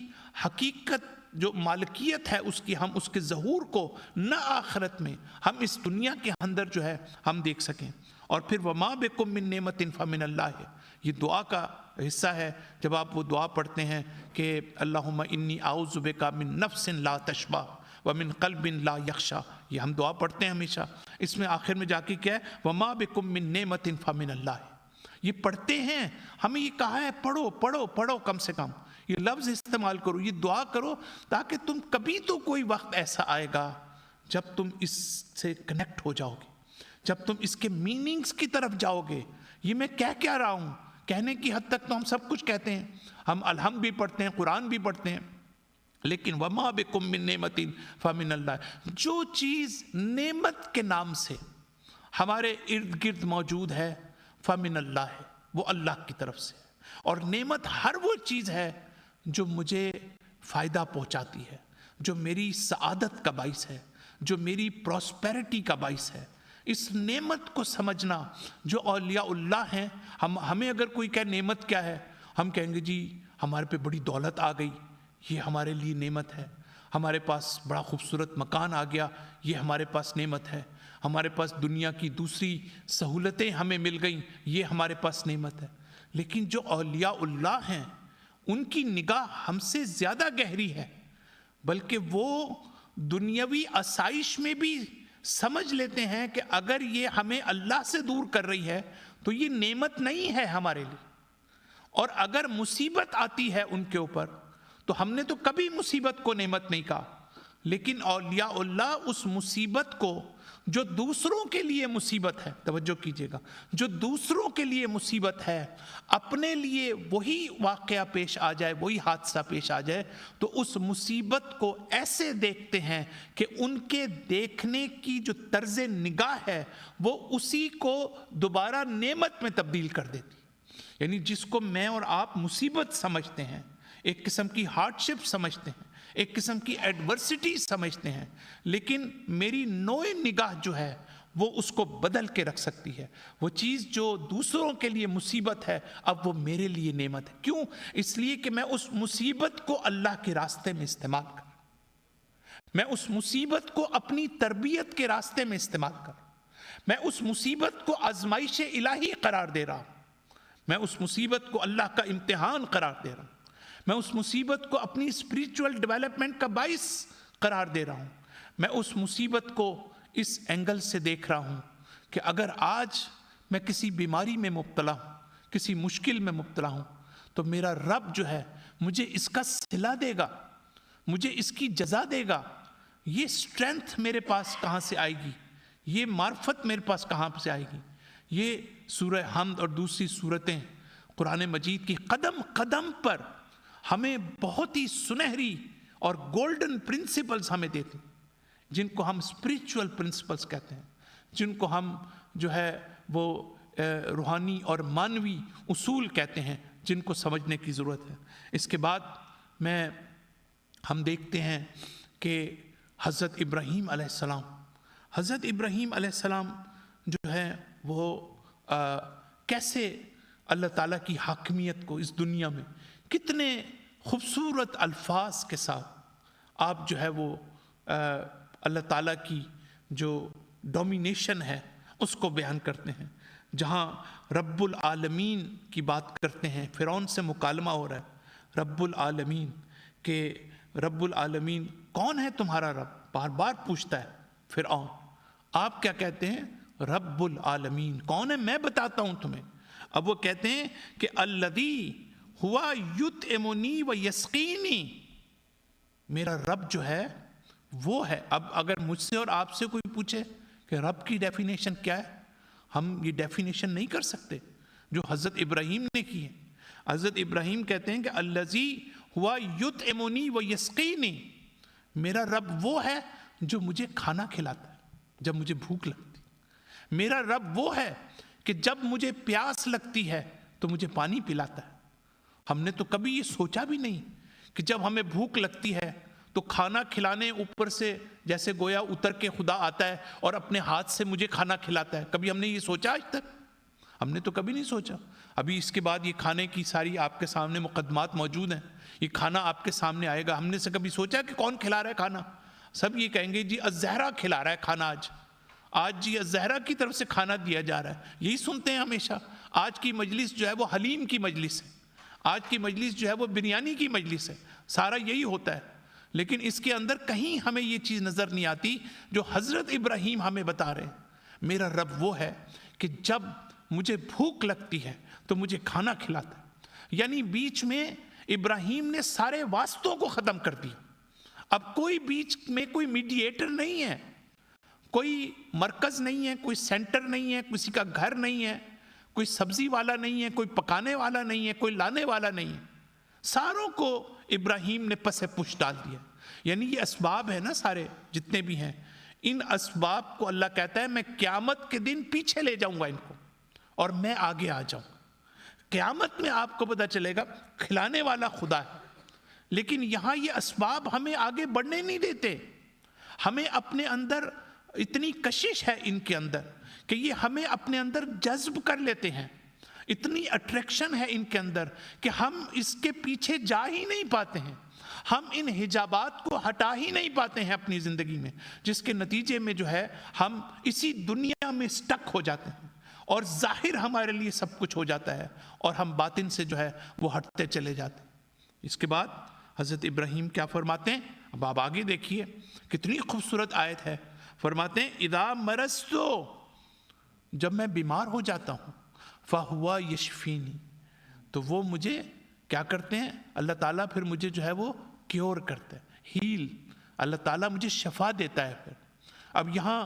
Speaker 1: حقیقت جو مالکیت ہے اس کی، ہم اس کے ظہور کو نہ آخرت میں، ہم اس دنیا کے اندر جو ہے ہم دیکھ سکیں۔ اور پھر وَمَا بِكُم مِّن نِعْمَةٍ فَمِنَ اللَّهِ، یہ دعا کا حصہ ہے، جب آپ وہ دعا پڑھتے ہیں کہ اللہم انی اعوذ بک من نفس لا تشبع ومن قلب لا یخشع، یہ ہم دعا پڑھتے ہیں ہمیشہ، اس میں آخر میں جا کے کیا ہے، وَمَا بِكُم مِّن نِعْمَةٍ فَمِنَ اللَّهِ، یہ پڑھتے ہیں، ہمیں یہ کہا ہے پڑھو پڑھو پڑھو، کم سے کم یہ لفظ استعمال کرو، یہ دعا کرو، تاکہ تم کبھی تو کوئی وقت ایسا آئے گا جب تم اس سے کنیکٹ ہو جاؤ گے، جب تم اس کے میننگز کی طرف جاؤ گے۔ یہ میں کیا رہا ہوں، کہنے کی حد تک تو ہم سب کچھ کہتے ہیں، ہم الحمد بھی پڑھتے ہیں، قرآن بھی پڑھتے ہیں، لیکن وَمَا بِكُم مِّن نِعْمَةٍ فَمِنَ اللَّهِ، جو چیز نعمت کے نام سے ہمارے ارد گرد موجود ہے، فَمِنَ اللَّهِ، وہ اللہ کی طرف سے، اور نعمت ہر وہ چیز ہے جو مجھے فائدہ پہنچاتی ہے، جو میری سعادت کا باعث ہے، جو میری پراسپیرٹی کا باعث ہے۔ اس نعمت کو سمجھنا، جو اولیاء اللہ ہیں، ہمیں اگر کوئی کہے نعمت کیا ہے، ہم کہیں گے جی ہمارے پہ بڑی دولت آ گئی، یہ ہمارے لیے نعمت ہے. ہمارے پاس بڑا خوبصورت مکان آ گیا, یہ ہمارے پاس نعمت ہے. ہمارے پاس دنیا کی دوسری سہولتیں ہمیں مل گئیں, یہ ہمارے پاس نعمت ہے. لیکن جو اولیاء اللہ ہیں ان کی نگاہ ہم سے زیادہ گہری ہے, بلکہ وہ دنیاوی آسائش میں بھی سمجھ لیتے ہیں کہ اگر یہ ہمیں اللہ سے دور کر رہی ہے تو یہ نعمت نہیں ہے ہمارے لیے. اور اگر مصیبت آتی ہے ان کے اوپر تو ہم نے تو کبھی مصیبت کو نعمت نہیں کہا, لیکن اولیاء اللہ اس مصیبت کو جو دوسروں کے لیے مصیبت ہے, توجہ کیجئے گا, جو دوسروں کے لیے مصیبت ہے, اپنے لیے وہی واقعہ پیش آ جائے, وہی حادثہ پیش آ جائے تو اس مصیبت کو ایسے دیکھتے ہیں کہ ان کے دیکھنے کی جو طرز نگاہ ہے وہ اسی کو دوبارہ نعمت میں تبدیل کر دیتی. یعنی جس کو میں اور آپ مصیبت سمجھتے ہیں, ایک قسم کی ہارڈ شپ سمجھتے ہیں, ایک قسم کی ایڈورسٹی سمجھتے ہیں, لیکن میری نوع نگاہ جو ہے وہ اس کو بدل کے رکھ سکتی ہے. وہ چیز جو دوسروں کے لیے مصیبت ہے اب وہ میرے لیے نعمت ہے. کیوں؟ اس لیے کہ میں اس مصیبت کو اللہ کے راستے میں استعمال کروں, میں اس مصیبت کو اپنی تربیت کے راستے میں استعمال کروں, میں اس مصیبت کو آزمائش الہی قرار دے رہا ہوں, میں اس مصیبت کو اللہ کا امتحان قرار دے رہا ہوں, میں اس مصیبت کو اپنی اسپریچول ڈیولپمنٹ کا باعث قرار دے رہا ہوں. میں اس مصیبت کو اس اینگل سے دیکھ رہا ہوں کہ اگر آج میں کسی بیماری میں مبتلا ہوں, کسی مشکل میں مبتلا ہوں, تو میرا رب جو ہے مجھے اس کا صلہ دے گا, مجھے اس کی جزا دے گا. یہ اسٹرینتھ میرے پاس کہاں سے آئے گی, یہ معرفت میرے پاس کہاں سے آئے گی. یہ سورہ حمد اور دوسری سورتیں قرآن مجید کی قدم قدم پر ہمیں بہت ہی سنہری اور گولڈن پرنسپلز ہمیں دیتے ہیں, جن کو ہم اسپریچول پرنسپلز کہتے ہیں, جن کو ہم جو ہے وہ روحانی اور معنوی اصول کہتے ہیں, جن کو سمجھنے کی ضرورت ہے. اس کے بعد ہم دیکھتے ہیں کہ حضرت ابراہیم علیہ السلام جو ہے وہ کیسے اللہ تعالیٰ کی حاکمیت کو اس دنیا میں کتنے خوبصورت الفاظ کے ساتھ آپ جو ہے وہ اللہ تعالیٰ کی جو ڈومینیشن ہے اس کو بیان کرتے ہیں. جہاں رب العالمین کی بات کرتے ہیں, فرعون سے مکالمہ ہو رہا ہے, رب العالمین کہ رب العالمین کون ہے تمہارا رب, بار بار پوچھتا ہے فرعون. آپ کیا کہتے ہیں؟ رب العالمین کون ہے میں بتاتا ہوں تمہیں. اب وہ کہتے ہیں کہ الذی ہوا یطعمنی و یسقینی, میرا رب جو ہے وہ ہے. اب اگر مجھ سے اور آپ سے کوئی پوچھے کہ رب کی ڈیفینیشن کیا ہے, ہم یہ ڈیفینیشن نہیں کر سکتے جو حضرت ابراہیم نے کی ہے. حضرت ابراہیم کہتے ہیں کہ الذی ہوا یطعمنی و یسقینی, میرا رب وہ ہے جو مجھے کھانا کھلاتا ہے جب مجھے بھوک لگتی. میرا رب وہ ہے کہ جب مجھے پیاس لگتی ہے تو مجھے پانی پلاتا ہے. ہم نے تو کبھی یہ سوچا بھی نہیں کہ جب ہمیں بھوک لگتی ہے تو کھانا کھلانے اوپر سے جیسے گویا اتر کے خدا آتا ہے اور اپنے ہاتھ سے مجھے کھانا کھلاتا ہے. کبھی ہم نے یہ سوچا آج تک؟ ہم نے تو کبھی نہیں سوچا. ابھی اس کے بعد یہ کھانے کی ساری آپ کے سامنے مقدمات موجود ہیں, یہ کھانا آپ کے سامنے آئے گا. ہم نے سے کبھی سوچا کہ کون کھلا رہا ہے کھانا؟ سب یہ کہیں گے جی از-زہرا کھلا رہا ہے کھانا, آج جی از-زہرا کی طرف سے کھانا دیا جا رہا ہے. یہی سنتے ہیں ہمیشہ. آج کی مجلس جو ہے وہ حلیم کی مجلس ہے, آج کی مجلس جو ہے وہ بریانی کی مجلس ہے, سارا یہی ہوتا ہے. لیکن اس کے اندر کہیں ہمیں یہ چیز نظر نہیں آتی جو حضرت ابراہیم ہمیں بتا رہے ہیں. میرا رب وہ ہے کہ جب مجھے بھوک لگتی ہے تو مجھے کھانا کھلاتا ہے. یعنی بیچ میں ابراہیم نے سارے واسطوں کو ختم کر دیا. اب کوئی بیچ میں کوئی میڈییٹر نہیں ہے, کوئی مرکز نہیں ہے, کوئی سینٹر نہیں ہے, کسی کا گھر نہیں ہے, کوئی سبزی والا نہیں ہے, کوئی پکانے والا نہیں ہے, کوئی لانے والا نہیں ہے. ساروں کو ابراہیم نے پس پش ڈال دیا. یعنی یہ اسباب ہے نا سارے جتنے بھی ہیں, ان اسباب کو اللہ کہتا ہے میں قیامت کے دن پیچھے لے جاؤں گا ان کو اور میں آگے آ جاؤں. قیامت میں آپ کو پتہ چلے گا کھلانے والا خدا ہے. لیکن یہاں یہ اسباب ہمیں آگے بڑھنے نہیں دیتے. ہمیں اپنے اندر اتنی کشش ہے ان کے اندر کہ یہ ہمیں اپنے اندر جذب کر لیتے ہیں. اتنی اٹریکشن ہے ان کے اندر کہ ہم اس کے پیچھے جا ہی نہیں پاتے ہیں. ہم ان حجابات کو ہٹا ہی نہیں پاتے ہیں اپنی زندگی میں، جس کے نتیجے میں جو ہے ہم اسی دنیا میں سٹک ہو جاتے ہیں اور ظاہر ہمارے لیے سب کچھ ہو جاتا ہے اور ہم باطن سے جو ہے وہ ہٹتے چلے جاتے ہیں۔ اس کے بعد حضرت ابراہیم کیا فرماتے ہیں؟ اب آپ آگے دیکھیے کتنی خوبصورت آیت ہے۔ فرماتے ہیں اذا مرضتو، جب میں بیمار ہو جاتا ہوں، فہو یشفینی، تو وہ مجھے کیا کرتے ہیں؟ اللہ تعالیٰ پھر مجھے جو ہے وہ کیور کرتا ہے، ہیل، اللہ تعالیٰ مجھے شفا دیتا ہے۔ پھر اب یہاں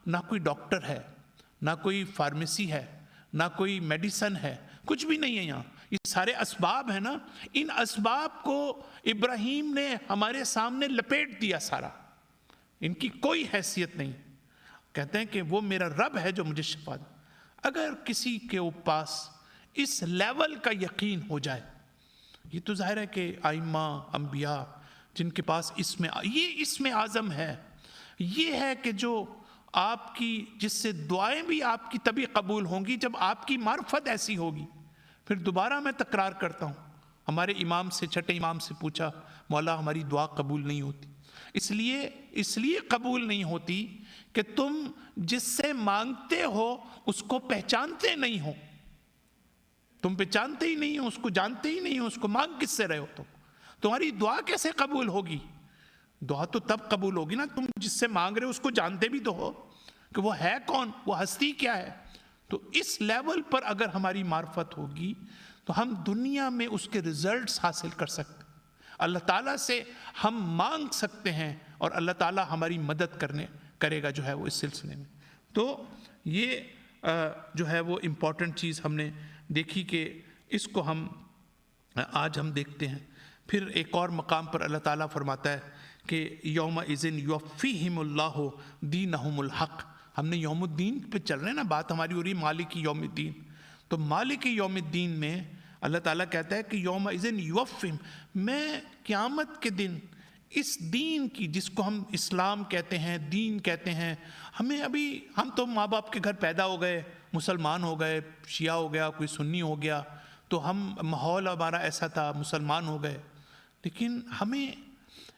Speaker 1: نہ کوئی ڈاکٹر ہے، نہ کوئی فارمیسی ہے، نہ کوئی میڈیسن ہے، کچھ بھی نہیں ہے یہاں، یہ سارے اسباب ہیں نا، ان اسباب کو ابراہیم نے ہمارے سامنے لپیٹ دیا سارا، ان کی کوئی حیثیت نہیں۔ کہتے ہیں کہ وہ میرا رب ہے جو مجھے شفا دے۔ اگر کسی کے پاس اس لیول کا یقین ہو جائے، یہ تو ظاہر ہے کہ ائمہ انبیاء جن کے پاس یہ اسم اعظم ہے، یہ ہے کہ جو آپ کی، جس سے دعائیں بھی آپ کی تبھی قبول ہوں گی جب آپ کی معرفت ایسی ہوگی۔ پھر دوبارہ میں تکرار کرتا ہوں، ہمارے امام سے، چھٹے امام سے پوچھا، مولا ہماری دعا قبول نہیں ہوتی، اس لیے قبول نہیں ہوتی کہ تم جس سے مانگتے ہو اس کو پہچانتے نہیں ہو، تم پہچانتے ہی نہیں ہو، اس کو جانتے ہی نہیں ہو، اس کو مانگ کس سے رہے ہو؟ تمہاری دعا کیسے قبول ہوگی؟ دعا تو تب قبول ہوگی نا تم جس سے مانگ رہے ہو اس کو جانتے بھی تو ہو کہ وہ ہے کون، وہ ہستی کیا ہے۔ تو اس لیول پر اگر ہماری معرفت ہوگی تو ہم دنیا میں اس کے ریزلٹس حاصل کر سکتے ہیں، اللہ تعالیٰ سے ہم مانگ سکتے ہیں اور اللہ تعالیٰ ہماری مدد کرے گا جو ہے وہ اس سلسلے میں۔ تو یہ جو ہے وہ امپورٹنٹ چیز ہم نے دیکھی کہ اس کو آج ہم دیکھتے ہیں۔ پھر ایک اور مقام پر اللہ تعالیٰ فرماتا ہے کہ یومئذ یوفیہم اللہ دینہم الحق، ہم نے یوم الدین پہ چل رہے ہیں نا، بات ہماری ہو رہی ہے مالک یوم الدین، تو مالک یوم الدین میں اللہ تعالیٰ کہتا ہے کہ یومئذ یوفیہم، میں قیامت کے دن اس دین کی، جس کو ہم اسلام کہتے ہیں، دین کہتے ہیں، ہم تو ماں باپ کے گھر پیدا ہو گئے، مسلمان ہو گئے، شیعہ ہو گیا، کوئی سنی ہو گیا، تو ماحول ہمارا ایسا تھا، مسلمان ہو گئے، لیکن ہمیں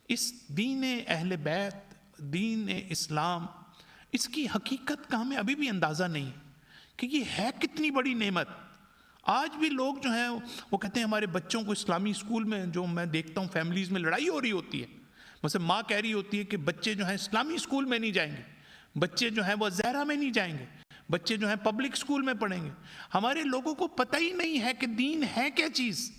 Speaker 1: اس دین اہل بیت، دین اسلام، اس کی حقیقت کا ہمیں ابھی بھی اندازہ نہیں کہ یہ ہے کتنی بڑی نعمت۔ آج بھی لوگ جو ہیں وہ کہتے ہیں ہمارے بچوں کو اسلامی اسکول میں، جو میں دیکھتا ہوں فیملیز میں لڑائی ہو رہی ہوتی ہے، مثلا ماں کہہ رہی ہوتی ہے کہ بچے جو ہیں اسلامی اسکول میں نہیں جائیں گے، بچے جو ہیں وہ الزہرا میں نہیں جائیں گے، بچے جو ہیں پبلک اسکول میں پڑھیں گے۔ ہمارے لوگوں کو پتہ ہی نہیں ہے کہ دین ہے کیا چیز،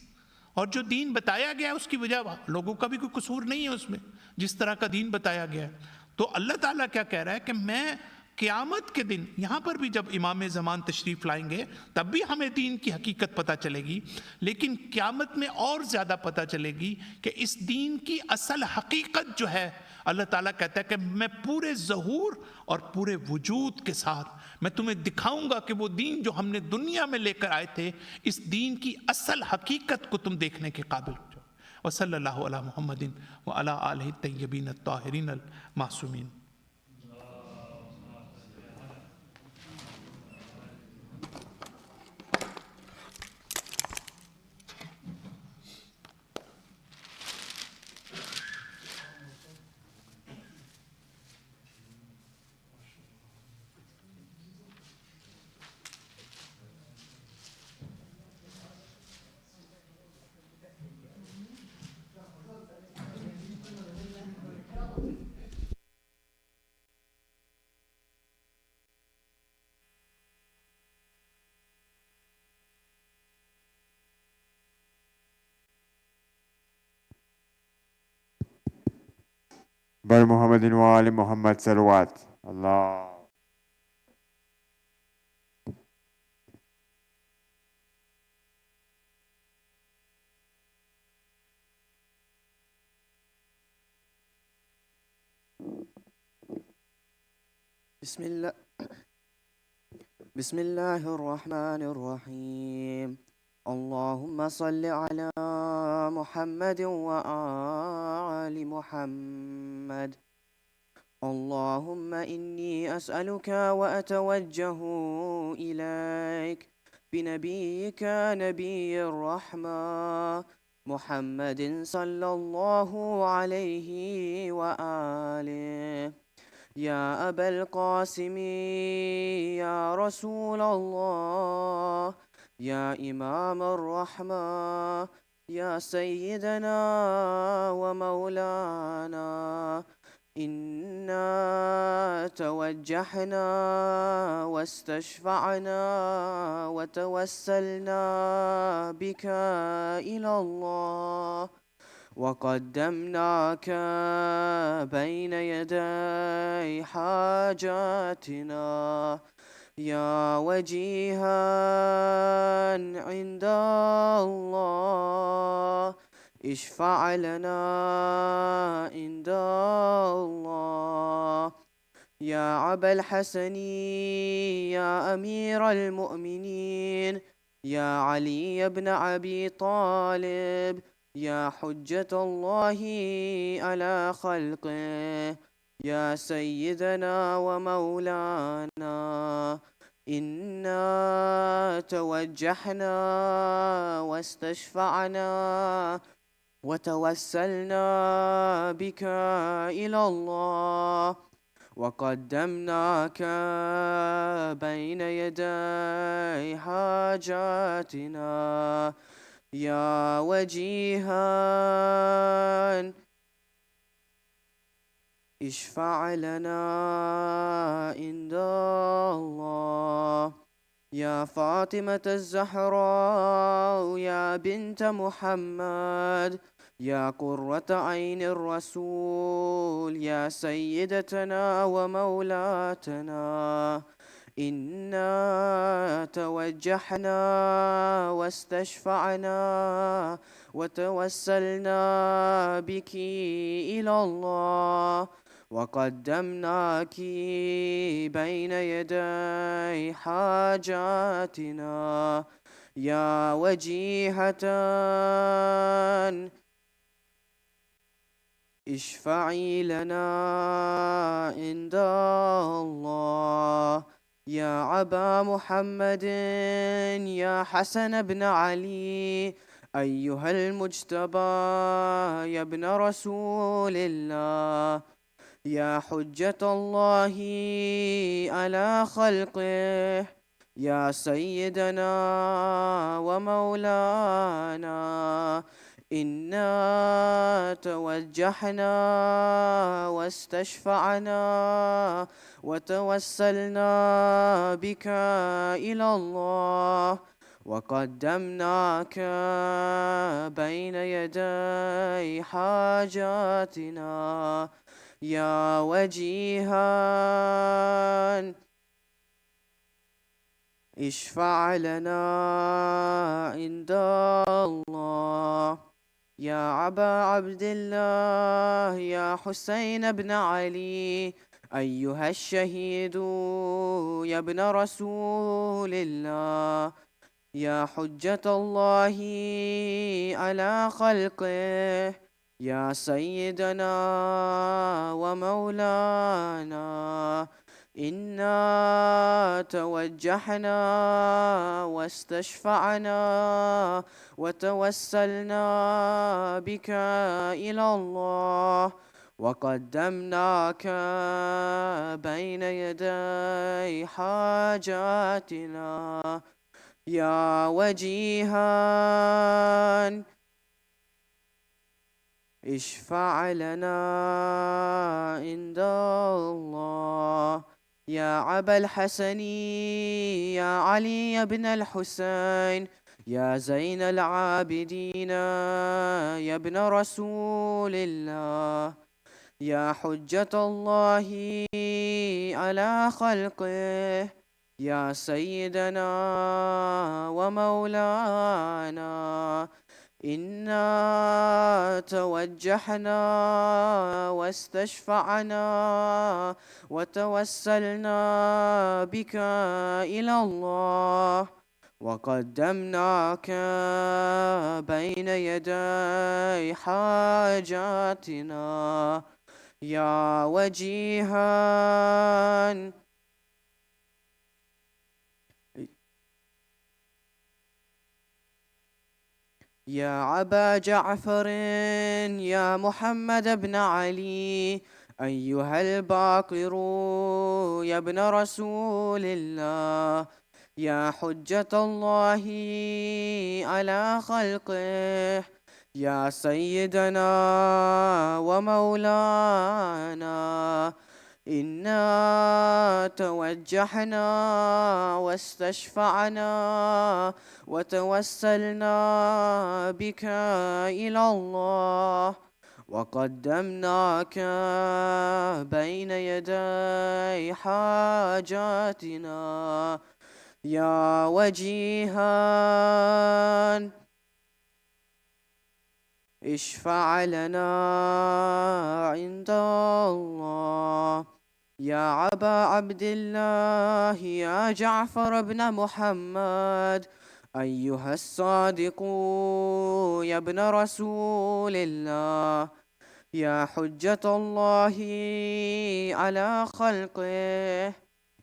Speaker 1: اور جو دین بتایا گیا ہے اس کی وجہ لوگوں کا بھی کوئی قصور نہیں ہے اس میں، جس طرح کا دین بتایا گیا ہے۔ تو اللہ تعالیٰ کیا کہہ رہا ہے کہ میں قیامت کے دن، یہاں پر بھی جب امام زمان تشریف لائیں گے تب بھی ہمیں دین کی حقیقت پتہ چلے گی، لیکن قیامت میں اور زیادہ پتہ چلے گی کہ اس دین کی اصل حقیقت جو ہے، اللہ تعالیٰ کہتا ہے کہ میں پورے ظہور اور پورے وجود کے ساتھ میں تمہیں دکھاؤں گا کہ وہ دین جو ہم نے دنیا میں لے کر آئے تھے، اس دین کی اصل حقیقت کو تم دیکھنے کے قابل ہو جاؤ۔ وصلی اللہ علی محمد وعلی آلہ الطیبین الطاہرین المعصومین۔
Speaker 2: بر محمد وآل محمد صلوات اللہ۔
Speaker 3: بسم اللہ الرحمن الرحیم، اللہم صل علی محمد وآل محمد، اللہم انی اسألک واتوجہ الیک بنبیک نبی الرحمہ محمد صلى الله عليه وآله. يا أبا القاسم يا رسول الله، يا إمام الرحمة، يا سيدنا ومولانا، إنا توجهنا واستشفعنا وتوسلنا بك إلى الله، وقدمناك بين يدي حاجاتنا، يا وجيها عند الله، اشفع لنا عند الله. يا أبا الحسن يا أمير المؤمنين، يا علي بن أبي طالب، يا حجة الله على خلقه، يا سيدنا ومولانا، إنا توجهنا واستشفعنا وتوسلنا بك إلى الله، وقدمناك بين يدي حاجاتنا، يا وجيها اشفع لنا عند الله. يا فاطمة الزهراء يا بنت محمد، يا قرة عين الرسول، يا سيدتنا ومولاتنا، إنا توجهنا واستشفعنا وتوسلنا بك إلى الله، وقدمناك بين يدي حاجاتنا، يا وجيهة اشفعي لنا عند الله. يا أبا محمد يا حسن بن علي، أيها المجتبى يا ابن رسول الله، يا حجة الله على خلقه، يا سيدنا ومولانا، إنا توجهنا واستشفعنا وتوسلنا بك إلى الله، وقدمناك بين يدي حاجاتنا، يا وجيها اشفع لنا عند الله. يا أبا عبد الله يا حسين بن علي، أيها الشهيد يا ابن رسول الله، يا حجة الله على خلقه، يا سيدنا ومولانا، إنا توجهنا واستشفعنا وتوسلنا بك إلى الله، وقدمناك بين يدي حاجاتنا، يا وجيها اشفع لنا عند الله. يا أبا الحسن يا علي بن الحسين، يا زين العابدين يا ابن رسول الله، يا حجة الله على خلقه، يا سيدنا ومولانا، إنا توجهنا واستشفعنا وتوسلنا بك إلى الله، وقدمناك بين يدي حاجاتنا، يا وجيها يا أبا جعفر يا محمد بن علي أيها الباقر يا ابن رسول الله يا حجة الله على خلقه يا سيدنا ومولانا إنا توجهنا واستشفعنا وتوسلنا بك إلى الله وقدمناك بين يدي حاجاتنا يا وجيها اشفع لنا عند الله يا أبا عبد الله يا جعفر بن محمد أيها الصادق يا ابن رسول الله يا حجة الله على خلقه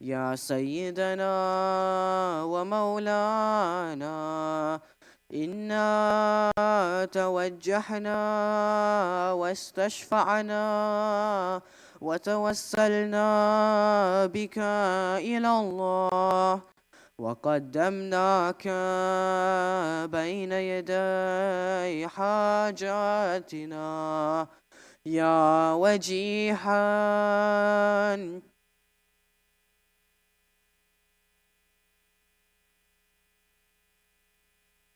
Speaker 3: يا سيدنا ومولانا إنا توجهنا واستشفعنا وتوسلنا بك إلى الله وقدمناك بين يدي حاجاتنا يا وجيها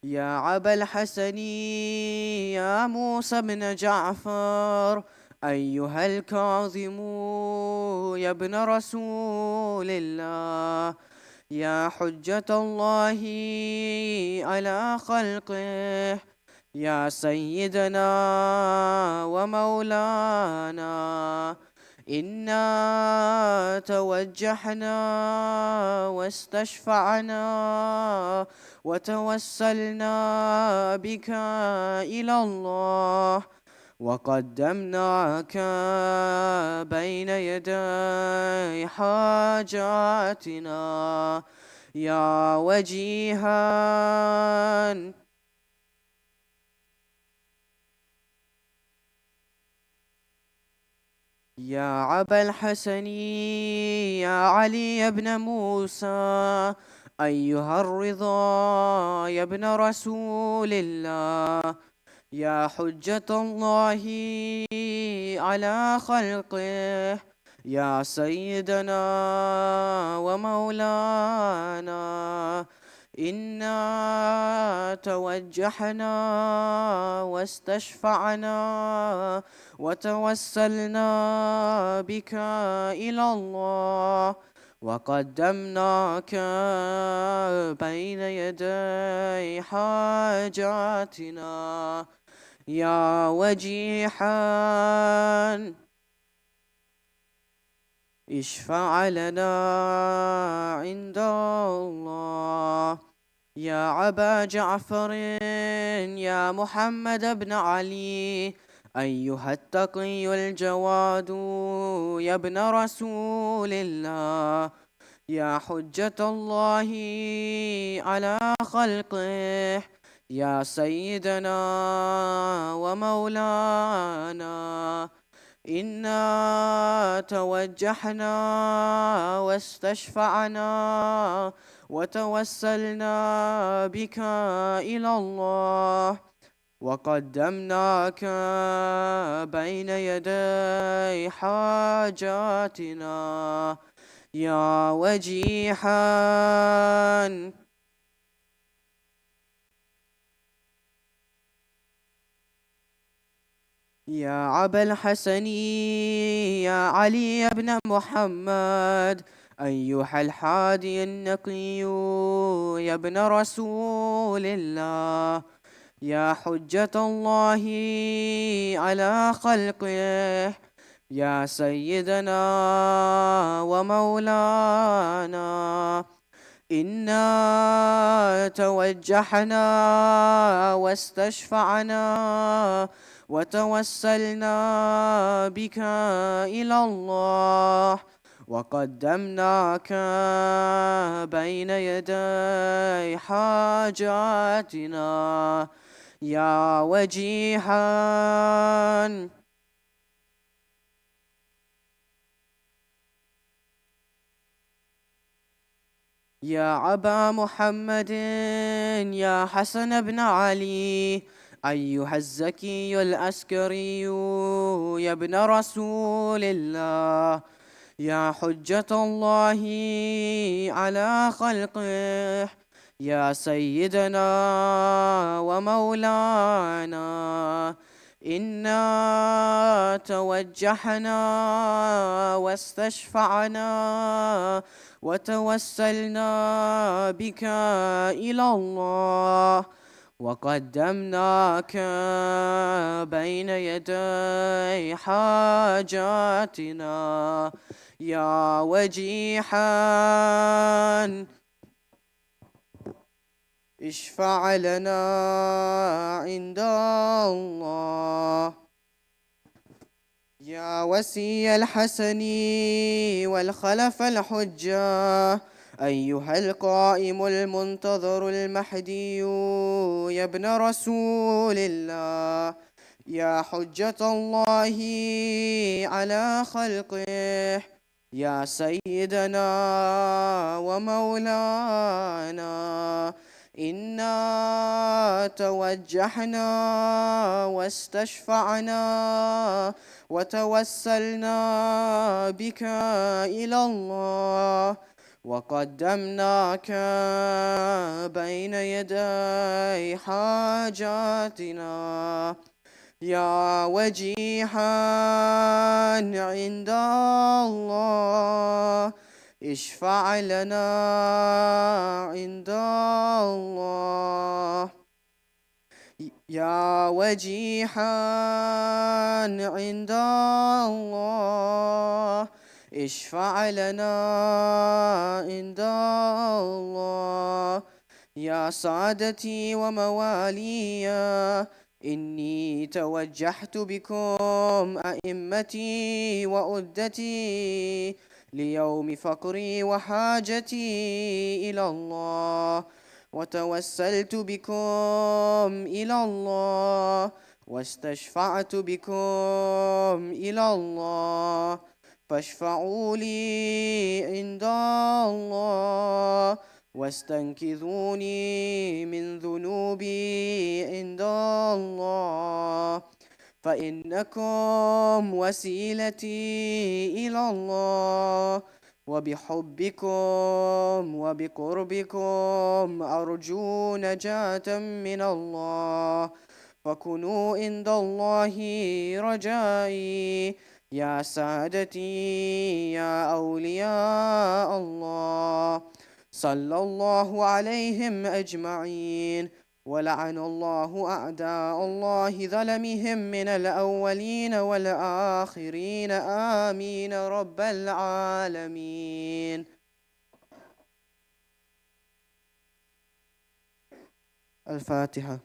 Speaker 3: يا أبا الحسن يا موسى بن جعفر أيها الكاظم يا ابن رسول الله يا حجة الله على خلقه يا سيدنا ومولانا إنا توجهنا واستشفعنا وتوسلنا بك إلى الله وقدمناك بين يدي حاجاتنا يا وجيها يا أبا الحسن يا علي بن موسى أيها الرضا يا ابن رسول الله يا حجة الله على خلقه يا سيدنا ومولانا إنا توجهنا واستشفعنا وتوسلنا بك إلى الله وقدمناك بين يدي حاجاتنا يا وجيحا اشفع لنا عند الله يا أبا جعفر يا محمد بن علي أيها التقي الجواد يا ابن رسول الله يا حجة الله على خلقه يا سيدنا ومولانا إنا توجهنا واستشفعنا وتوسلنا بك إلى الله وقدمناك بين يدي حاجاتنا يا وجيحا يا أبا الحسن يا علي بن محمد أيها الحادي النقي يا ابن رسول الله يا حجة الله على خلقه يا سيدنا ومولانا إنا توجهنا واستشفعنا وتوسلنا بك إلى الله وقدمناك بين يدي حاجاتنا يا وجيها يا أبا محمد يا حسن بن علي أيها الزكي العسكري يا ابن رسول الله يا حجة الله على خلقه يا سيدنا ومولانا إنا توجهنا واستشفعنا وتوسلنا بك إلى الله وقدمناك بين يدي حاجاتنا يا وجيحا اشفع لنا عند الله يا وسي الحسن والخلف الحجة أيها القائم المنتظر المهدي يا ابن رسول الله يا حجة الله على خلقه يا سيدنا ومولانا إنا توجهنا واستشفعنا وتوسلنا بك إلى الله وقدمناك بين يدي حاجاتنا يا وجيها عند الله اشفع لنا عند الله يا وجيها عند الله اشفع لنا عند الله يا سادتي ومواليا إني توجهت بكم أئمتي وأدتي ليوم فقري وحاجتي إلى الله وتوسلت بكم إلى الله واستشفعت بكم إلى الله فاشفعوا لي عند الله واستنكذوني من ذنوبي عند الله فإنكم وسيلتي إلى الله وبحبكم وبقربكم أرجو نجاة من الله فكونوا عند الله رجائي يا سادتي يا أولياء الله صلى الله عليهم أجمعين ولعن الله أعداء الله ظلمهم من الأولين والآخرين آمين رب العالمين. الفاتحة.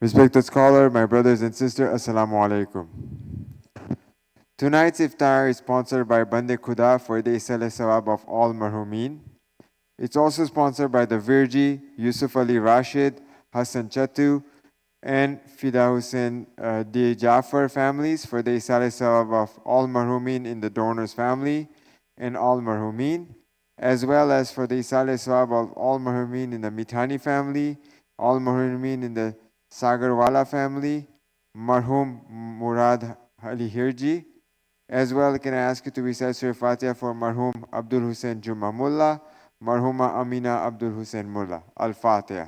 Speaker 2: Respected scholar, my brothers and sisters, Assalamu alaikum. Tonight's iftar is sponsored by Bande Khuda for the Isal Sawab of all marhumin. It's also sponsored by the Virji, Yusuf Ali Rashid, Hassan Chatu, and Fida Hussein D. Jafar families for the Isal Sawab of all marhumin in the donor's family and all marhumin, as well as for the Isal Sawab of all marhumin in the Mithani family, all marhumin in the Sagarwala family, marhum Murad Ali Hirji. As well, can I ask you to recite Surah Fatiha for marhum Abdul Hussein Juma Mullah, marhuma Amina Abdul Hussein Mullah. Al-Fatiha.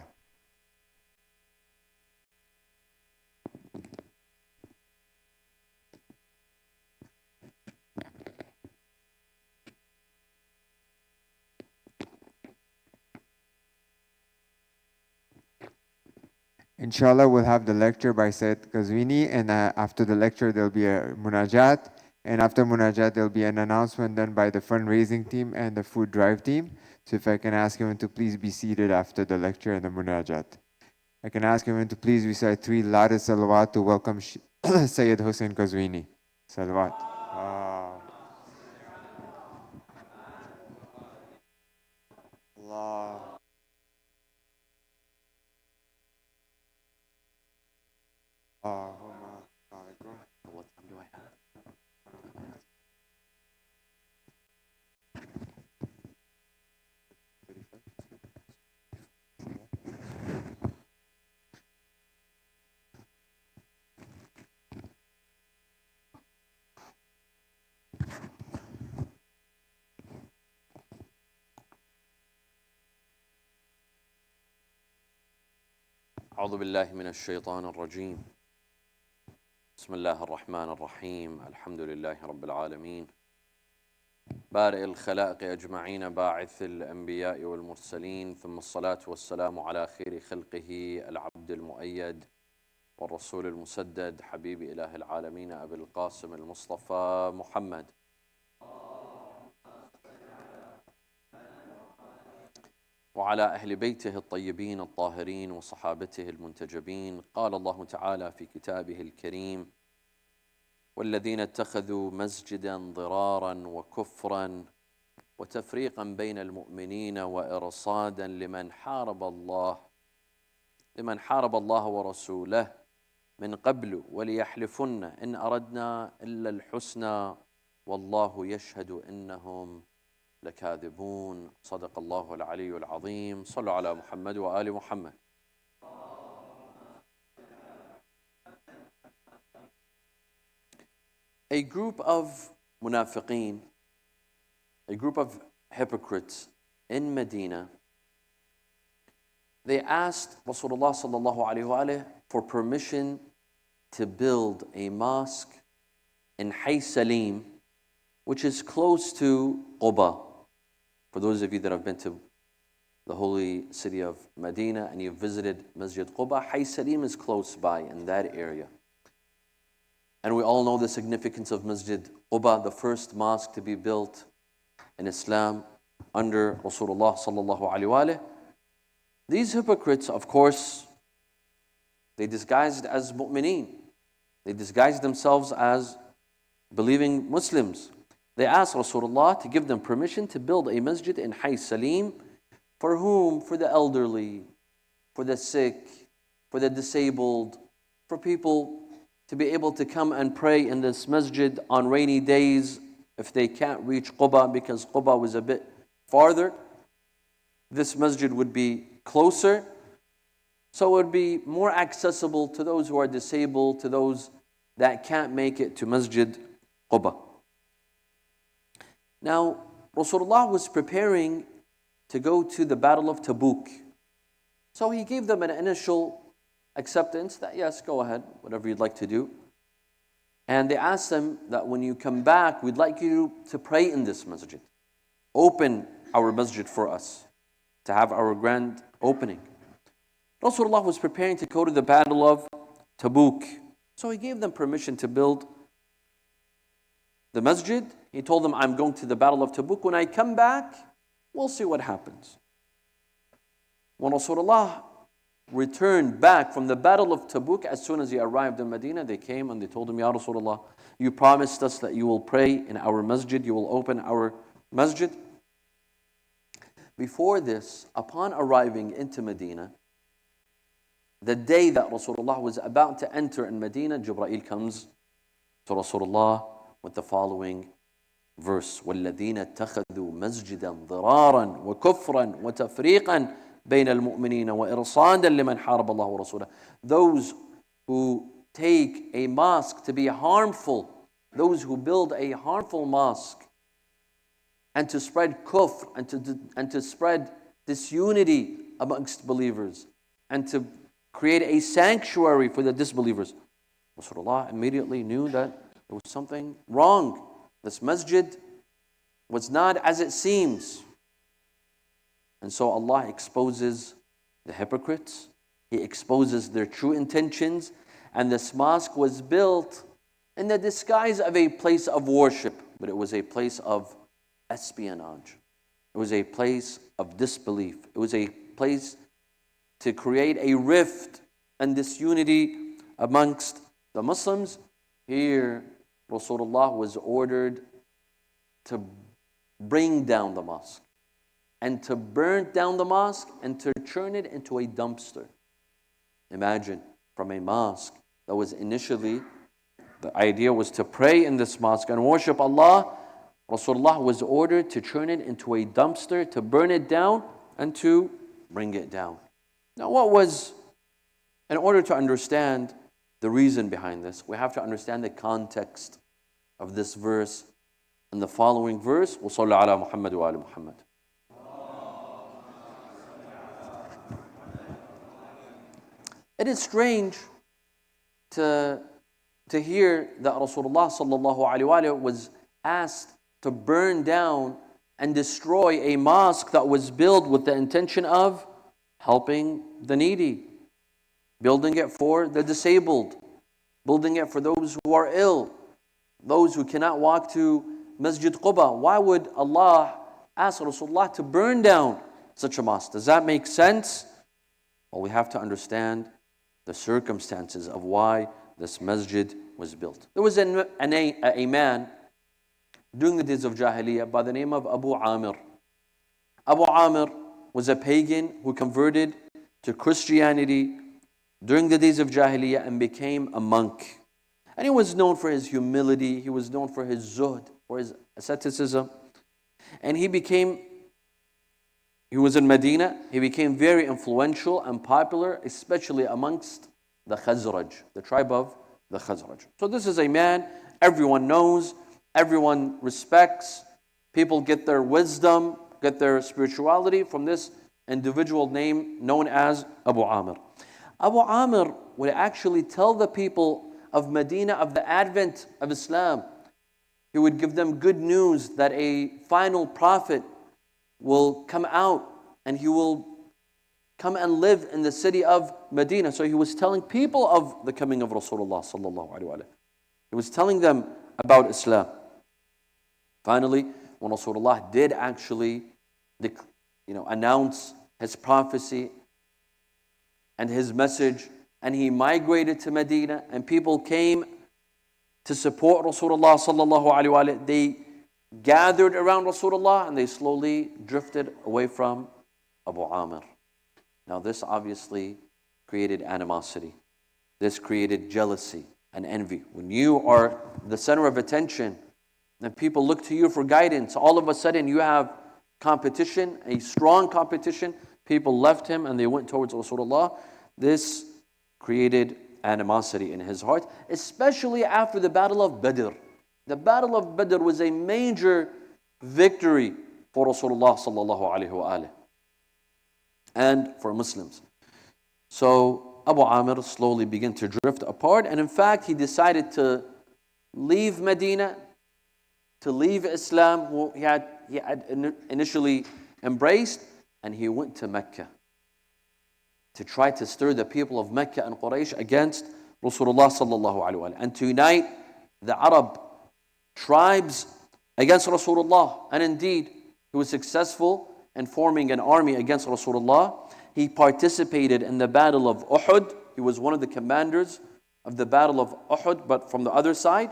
Speaker 2: Inshallah, we'll have the lecture by Syed Qazwini, and after the lecture, there'll be a munajat. And after munajat, there'll be an announcement done by the fundraising team and the food drive team. So if I can ask him to please be seated after the lecture and the munajat. I can ask him to please recite 3 loudest salawat to welcome Syed Hossein Qazwini. Salawat. Allah. Allahumma barik.
Speaker 4: What time do I have? أعوذ بالله من الشيطان الرجيم. بسم الله الرحمن الرحيم. الحمد لله رب العالمين، بارئ الخلائق أجمعين، باعث الأنبياء والمرسلين، ثم الصلاة والسلام على خير خلقه العبد المؤيد والرسول المسدد، حبيب إله العالمين أبي القاسم المصطفى محمد. وعلى أهل بيته الطيبين الطاهرين وصحابته المنتجبين. قال الله تعالى في كتابه الكريم: والذين اتخذوا مسجدا ضرارا وكفرا وتفريقا بين المؤمنين وإرصادا لمن حارب الله ورسوله من قبل وليحلفن إن أردنا إلا الحسنى والله يشهد إنهم لكاذبون. صدق الله العلي العظيم. صلوا على محمد وآل محمد. A group of munafiqeen, a group of hypocrites in Medina, they asked Rasulullah sallallahu alaihi wasallam for permission to build a mosque in Hay Salim, which is close to Quba. For those of you that have been to the holy city of Medina and you've visited Masjid Quba, Hay Salim is close by in that area. And we all know the significance of Masjid Quba, the first mosque to be built in Islam under Rasulullah sallallahu alaihi wasallam. These hypocrites, of course, they disguised as mu'mineen. They disguised themselves as believing Muslims. They asked Rasulullah to give them permission to build a masjid in Hay Salim. For whom? For the elderly, for the sick, for the disabled, for people to be able to come and pray in this masjid on rainy days if they can't reach Quba, because Quba was a bit farther. This masjid would be closer, so it would be more accessible to those who are disabled, to those that can't make it to Masjid Quba. Now, Rasulullah was preparing to go to the Battle of Tabuk. So he gave them an initial acceptance that, yes, go ahead, whatever you'd like to do. And they asked them that when you come back, we'd like you to pray in this masjid. Open our masjid for us, to have our grand opening. Rasulullah was preparing to go to the Battle of Tabuk. So he gave them permission to build the masjid. He told them, I'm going to the Battle of Tabuk. When I come back, we'll see what happens. When Rasulullah returned back from the battle of Tabuk, as soon as he arrived in Medina, they came and they told him, Ya Rasulullah, you promised us that you will pray in our masjid, you will open our masjid. Before this, upon arriving into Medina, the day that Rasulullah was about to enter in Medina, Jibreel comes to Rasulullah with the following verse: وَالَّذِينَ اتَّخَذُوا مَسْجِدًا ضِرَارًا وَكُفْرًا وَتَفْرِيقًا بَيْنَ الْمُؤْمِنِينَ وَإِرْصَادًا لِمَنْ حَارَبَ اللَّهُ وَرَسُولَهُ. Those who take a mosque to be harmful, those who build a harmful mosque, and to spread kufr, and to spread disunity amongst believers, and to create a sanctuary for the disbelievers. Rasulullah immediately knew that there was something wrong. This masjid was not as it seems. And so Allah exposes the hypocrites. He exposes their true intentions. And this mosque was built in the disguise of a place of worship, but it was a place of espionage. It was a place of disbelief. It was a place to create a rift and disunity amongst the Muslims. Here, Rasulullah was ordered to bring down the mosque and to burn down the mosque and to turn it into a dumpster. Imagine, from a mosque that was initially, the idea was to pray in this mosque and worship Allah, Rasulullah was ordered to turn it into a dumpster, to burn it down and to bring it down. Now, in order to understand the reason behind this, we have to understand the context of this verse and the following verse. وَصَلَّ عَلَى مُحَمَّدٍ وَآلِ مُحَمَّدٍ. It is strange to hear that Rasulullah sallallahu alaihi wasallam was asked to burn down and destroy a mosque that was built with the intention of helping the needy, building it for the disabled, building it for those who are ill, those who cannot walk to Masjid Quba. Why would Allah ask Rasulullah to burn down such a mosque? Does that make sense? Well, we have to understand the circumstances of why this masjid was built. There was a man during the days of Jahiliyyah by the name of Abu Amir. Abu Amir was a pagan who converted to Christianity during the days of Jahiliyyah and became a monk. And he was known for his humility, he was known for his zuhd, for his asceticism. And he was in Medina, he became very influential and popular, especially amongst the Khazraj, the tribe of the Khazraj. So this is a man everyone knows, everyone respects, people get their wisdom, get their spirituality from this individual name known as Abu Amir. Abu Amir would actually tell the people of Medina of the advent of Islam. He would give them good news that a final prophet will come out and he will come and live in the city of Medina. So he was telling people of the coming of Rasulullah sallallahu alaihi wasallam. He was telling them about Islam. Finally, when Rasulullah did actually announce his prophecy and his message, and he migrated to Medina, and people came to support Rasulullah sallallahu alaihi wasallam, they gathered around Rasulullah and they slowly drifted away from Abu Amir. Now this obviously created animosity. This created jealousy and envy. When you are the center of attention and people look to you for guidance, all of a sudden you have competition, a strong competition. People left him and they went towards Rasulullah. This created animosity in his heart, especially after the Battle of Badr. The Battle of Badr was a major victory for Rasulullah sallallahu alaihi wasallam and for Muslims. So Abu Amir slowly began to drift apart, and in fact he decided to leave Medina, to leave Islam, who he had initially embraced, and he went to Mecca to try to stir the people of Mecca and Quraysh against Rasulullah sallallahu alaihi wasallam and to unite the Arab tribes against Rasulullah. And indeed, he was successful in forming an army against Rasulullah. He participated in the battle of Uhud. He was one of the commanders of the battle of Uhud, but from the other side.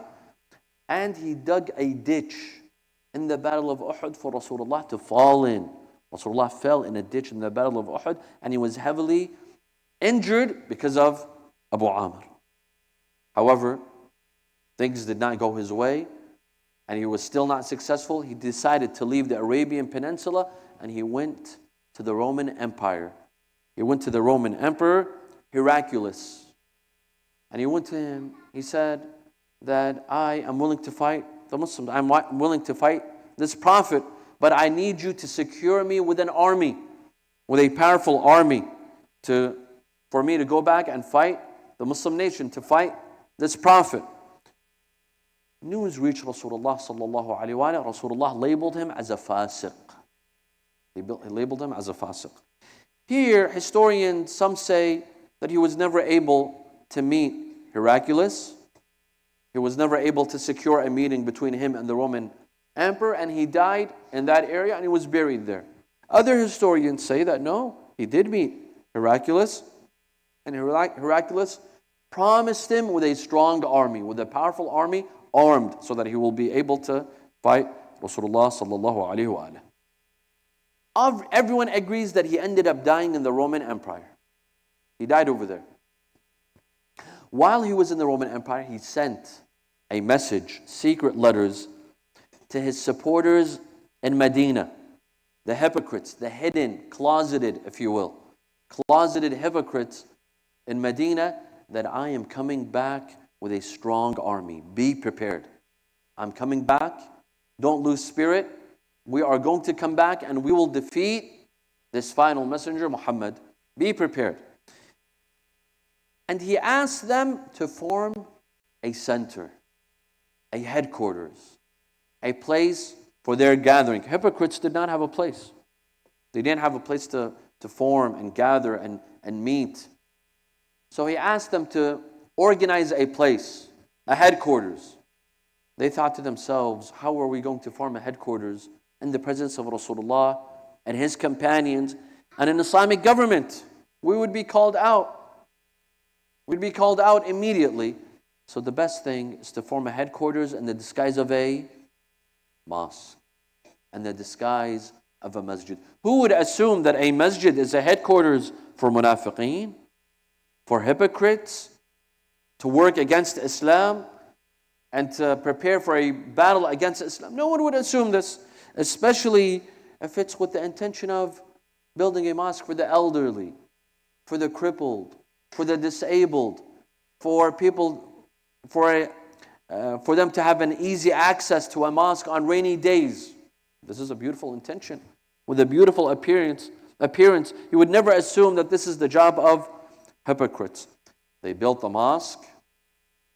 Speaker 4: And he dug a ditch in the battle of Uhud for Rasulullah to fall in. Rasulullah fell in a ditch in the battle of Uhud, and he was heavily injured because of Abu Amr. However, things did not go his way, and he was still not successful. He decided to leave the Arabian Peninsula, and he went to the Roman Empire. He went to the Roman Emperor, Heraclius. And he went to him, he said that I am willing to fight the Muslims. I'm willing to fight this prophet, but I need you to secure me with an army, with a powerful army, for me to go back and fight the Muslim nation, to fight this prophet. News reached Rasulullah sallallahu alaihi wasallam. Rasulullah labeled him as a fasiq. He labeled him as a fasiq. Here, historians, some say that he was never able to meet Heraclius. He was never able to secure a meeting between him and the Roman emperor, and he died in that area and he was buried there. Other historians say that no, he did meet Heraclius, and Heraclius promised him with a strong army, with a powerful army, armed, so that he will be able to fight Rasulullah sallallahu alaihi wasallam. Everyone agrees that he ended up dying in the Roman Empire. He died over there. While he was in the Roman Empire, he sent a message, secret letters, to his supporters in Medina, the hypocrites, the hidden, closeted, if you will, closeted hypocrites in Medina, that I am coming back with a strong army. Be prepared. I'm coming back. Don't lose spirit. We are going to come back and we will defeat this final messenger, Muhammad. Be prepared. And he asked them to form a center, a headquarters, a place for their gathering. Hypocrites did not have a place. They didn't have a place to form and gather and meet. So he asked them to organize a place, a headquarters. They thought to themselves, how are we going to form a headquarters in the presence of Rasulullah and his companions and an Islamic government? We would be called out. We'd be called out immediately. So the best thing is to form a headquarters in the disguise of a mosque, in the disguise of a masjid. Who would assume that a masjid is a headquarters for munafiqeen, for hypocrites, to work against Islam and to prepare for a battle against Islam? No one would assume this, especially if it's with the intention of building a mosque for the elderly, for the crippled, for the disabled, for people, for them to have an easy access to a mosque on rainy days. This is a beautiful intention, with a beautiful appearance. You would never assume that this is the job of hypocrites. They built the mosque,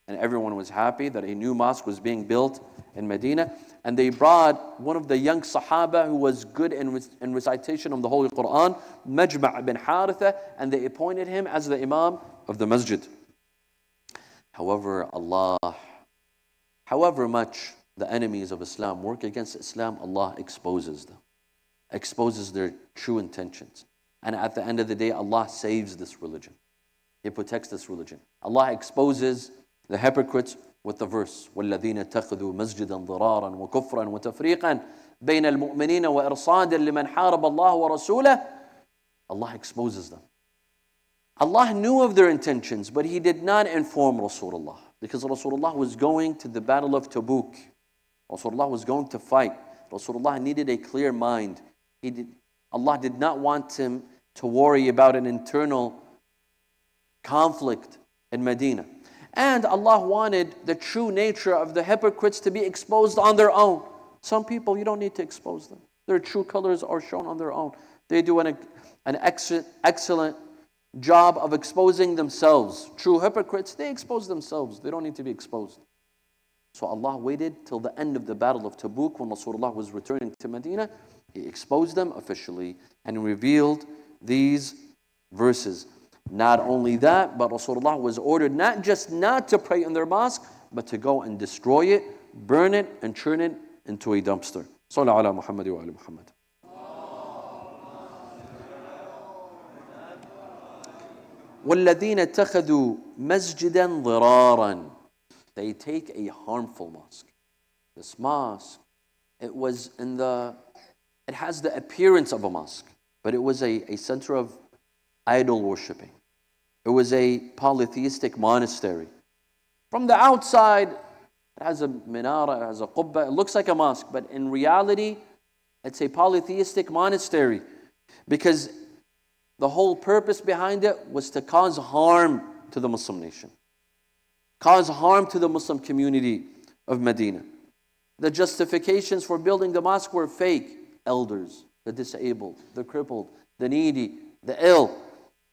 Speaker 4: and everyone was happy that a new mosque was being built in Medina. And they brought one of the young Sahaba who was good in recitation of the Holy Quran, Majma' bin Haritha, and they appointed him as the Imam of the masjid. However much the enemies of Islam work against Islam, Allah exposes them, exposes their true intentions. And at the end of the day, Allah saves this religion. He protects this religion. Allah exposes the hypocrites with the verse, وَالَّذِينَ اتَّخَذُوا مَسْجِدًا ضِرَارًا وَكُفْرًا وَتَفْرِيقًا بَيْنَ الْمُؤْمِنِينَ وَإِرْصَادًا لِمَنْ حَارَبَ اللَّهَ وَرَسُولَهُ. Allah exposes them. Allah knew of their intentions, but He did not inform Rasulullah, because Rasulullah was going to the battle of Tabuk. Rasulullah was going to fight. Rasulullah needed a clear mind. Allah did not want him to worry about an internal conflict in Medina. And Allah wanted the true nature of the hypocrites to be exposed on their own. Some people, you don't need to expose them. Their true colors are shown on their own. They do an excellent job of exposing themselves. True hypocrites, they expose themselves. They don't need to be exposed. So Allah waited till the end of the battle of Tabuk when Rasulullah was returning to Medina. He exposed them officially and revealed these verses. Not only that, but Rasulullah was ordered not just not to pray in their mosque, but to go and destroy it, burn it, and turn it into a dumpster. Sallallahu ala Muhammad wa ala Muhammad. وَالَّذِينَ اتَّخَذُوا مَسْجِدًا ضِرَارًا. They take a harmful mosque. This mosque, it has the appearance of a mosque, but it was a center of idol worshipping. It was a polytheistic monastery. From the outside, it has a minara, it has a qubba, it looks like a mosque, but in reality, it's a polytheistic monastery because the whole purpose behind it was to cause harm to the Muslim nation, cause harm to the Muslim community of Medina. The justifications for building the mosque were fake. Elders, the disabled, the crippled, the needy, the ill.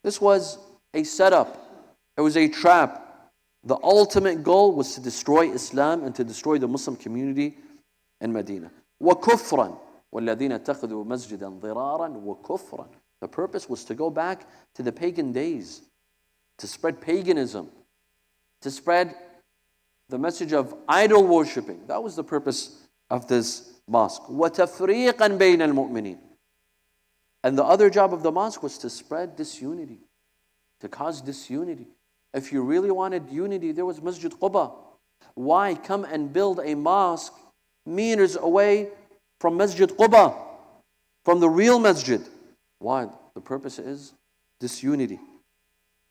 Speaker 4: This was a setup. It was a trap. The ultimate goal was to destroy Islam and to destroy the Muslim community in Medina. وَكُفْرًا وَالَّذِينَ اتَّخَذُوا مَسْجِدًا ضِرَارًا وَكُفْرًا. The purpose was to go back to the pagan days, to spread paganism, to spread the message of idol worshipping. That was the purpose of this mosque. وَتَفْرِيقًا بَيْنَ الْمُؤْمِنِينَ. And the other job of the mosque was to spread disunity, to cause disunity. If you really wanted unity, there was Masjid Quba. Why come and build a mosque meters away from Masjid Quba, from the real masjid? Why? The purpose is disunity,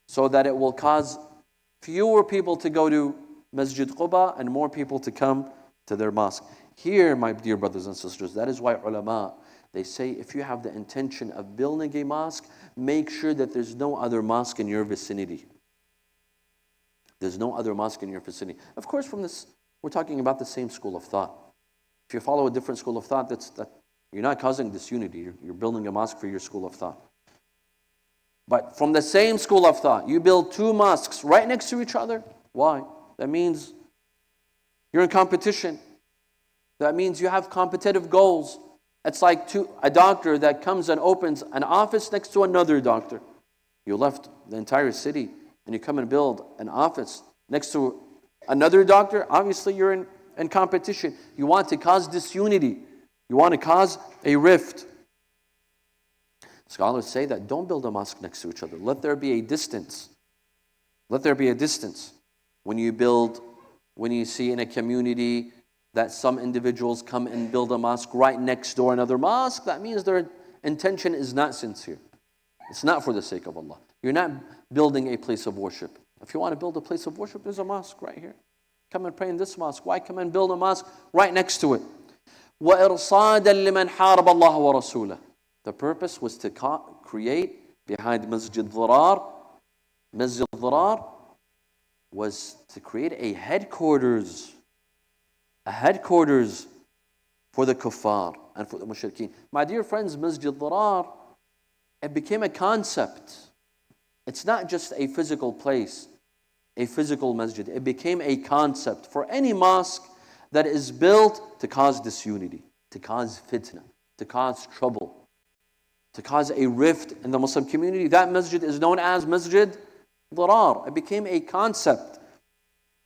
Speaker 4: so that it will cause fewer people to go to Masjid Quba and more people to come to their mosque. Here, my dear brothers and sisters, that is why ulama, they say if you have the intention of building a mosque, make sure that there's no other mosque in your vicinity. There's no other mosque in your vicinity. Of course, from this, we're talking about the same school of thought. If you follow a different school of thought, that you're not causing disunity. You're building a mosque for your school of thought. But from the same school of thought, you build two mosques right next to each other. Why? That means you're in competition. That means you have competitive goals. It's like a doctor that comes and opens an office next to another doctor. You left the entire city and you come and build an office next to another doctor. Obviously, you're in competition. You want to cause disunity. You want to cause a rift. Scholars say that don't build a mosque next to each other. Let there be a distance. Let there be a distance. When you see in a community that some individuals come and build a mosque right next door another mosque, that means their intention is not sincere. It's not for the sake of Allah. You're not building a place of worship. If you want to build a place of worship, there's a mosque right here. Come and pray in this mosque. Why come and build a mosque right next to it? وَإِرْصَادًا لِمَنْ حَارَبَ اللَّهَ وَرَسُولَهُ. The purpose was to create behind Masjid Dirar. Masjid Dirar was to create a headquarters for the kuffar and for the mushrikeen. My dear friends, Masjid Dirar, it became a concept. It's not just a physical place, a physical masjid. It became a concept for any mosque that is built to cause disunity, to cause fitna, to cause trouble, to cause a rift in the Muslim community. That masjid is known as Masjid Dirar. It became a concept.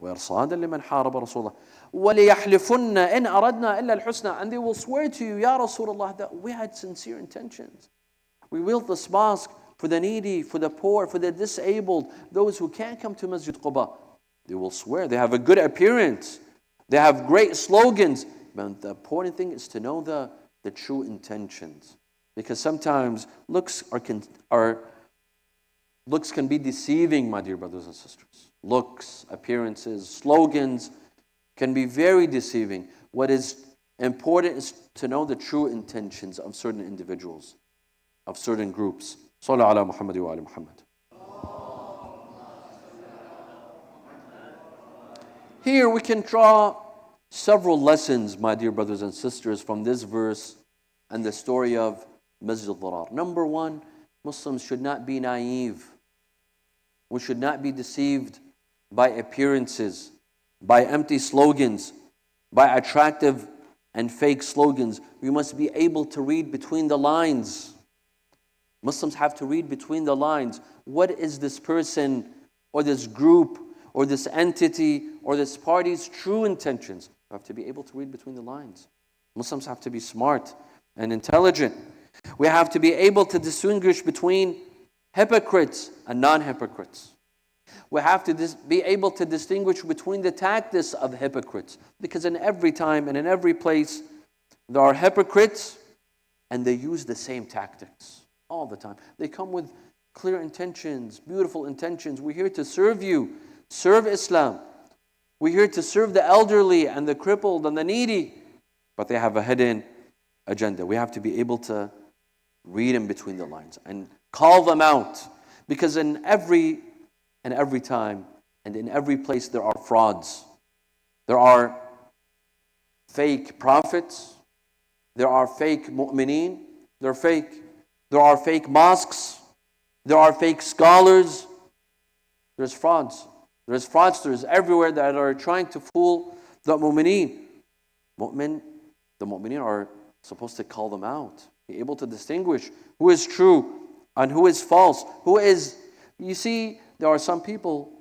Speaker 4: وَإِرْصَادًا لِمَنْ حَارَبَ رَسُولَ اللَّهِ وَلِيَحْلِفُنَّ إِنْ أَرَدْنَا إِلَّا الْحُسْنَى. And they will swear to you, Ya Rasulullah, that we had sincere intentions. We built this mosque for the needy, for the poor, for the disabled, those who can't come to Masjid Quba. They will swear. They have a good appearance. They have great slogans. But the important thing is to know the true intentions. Because sometimes looks can be deceiving, my dear brothers and sisters. Looks, appearances, slogans can be very deceiving. What is important is to know the true intentions of certain individuals, of certain groups. Sallu ala Muhammad wa ala Muhammad. Here we can draw several lessons, my dear brothers and sisters, from this verse and the story of Masjid Dirar. Number one, Muslims should not be naive. We should not be deceived by appearances, by empty slogans, by attractive and fake slogans. We must be able to read between the lines. Muslims have to read between the lines. What is this person or this group or this entity or this party's true intentions? We have to be able to read between the lines. Muslims have to be smart and intelligent. We have to be able to distinguish between hypocrites and non-hypocrites. We have to be able to distinguish between the tactics of hypocrites. Because in every time and in every place, there are hypocrites and they use the same tactics all the time. They come with clear intentions, beautiful intentions. We're here to serve you, serve Islam. We're here to serve the elderly and the crippled and the needy. But they have a hidden agenda. We have to be able to read in between the lines and call them out. Because in every time and in every place there are frauds. There are fake prophets. There are fake mu'mineen. They're fake. There are fake mosques. There are fake scholars. There's frauds. There's fraudsters everywhere that are trying to fool the mu'mineen. The mu'mineen are supposed to call them out. Be able to distinguish who is true and who is false. You see, there are some people,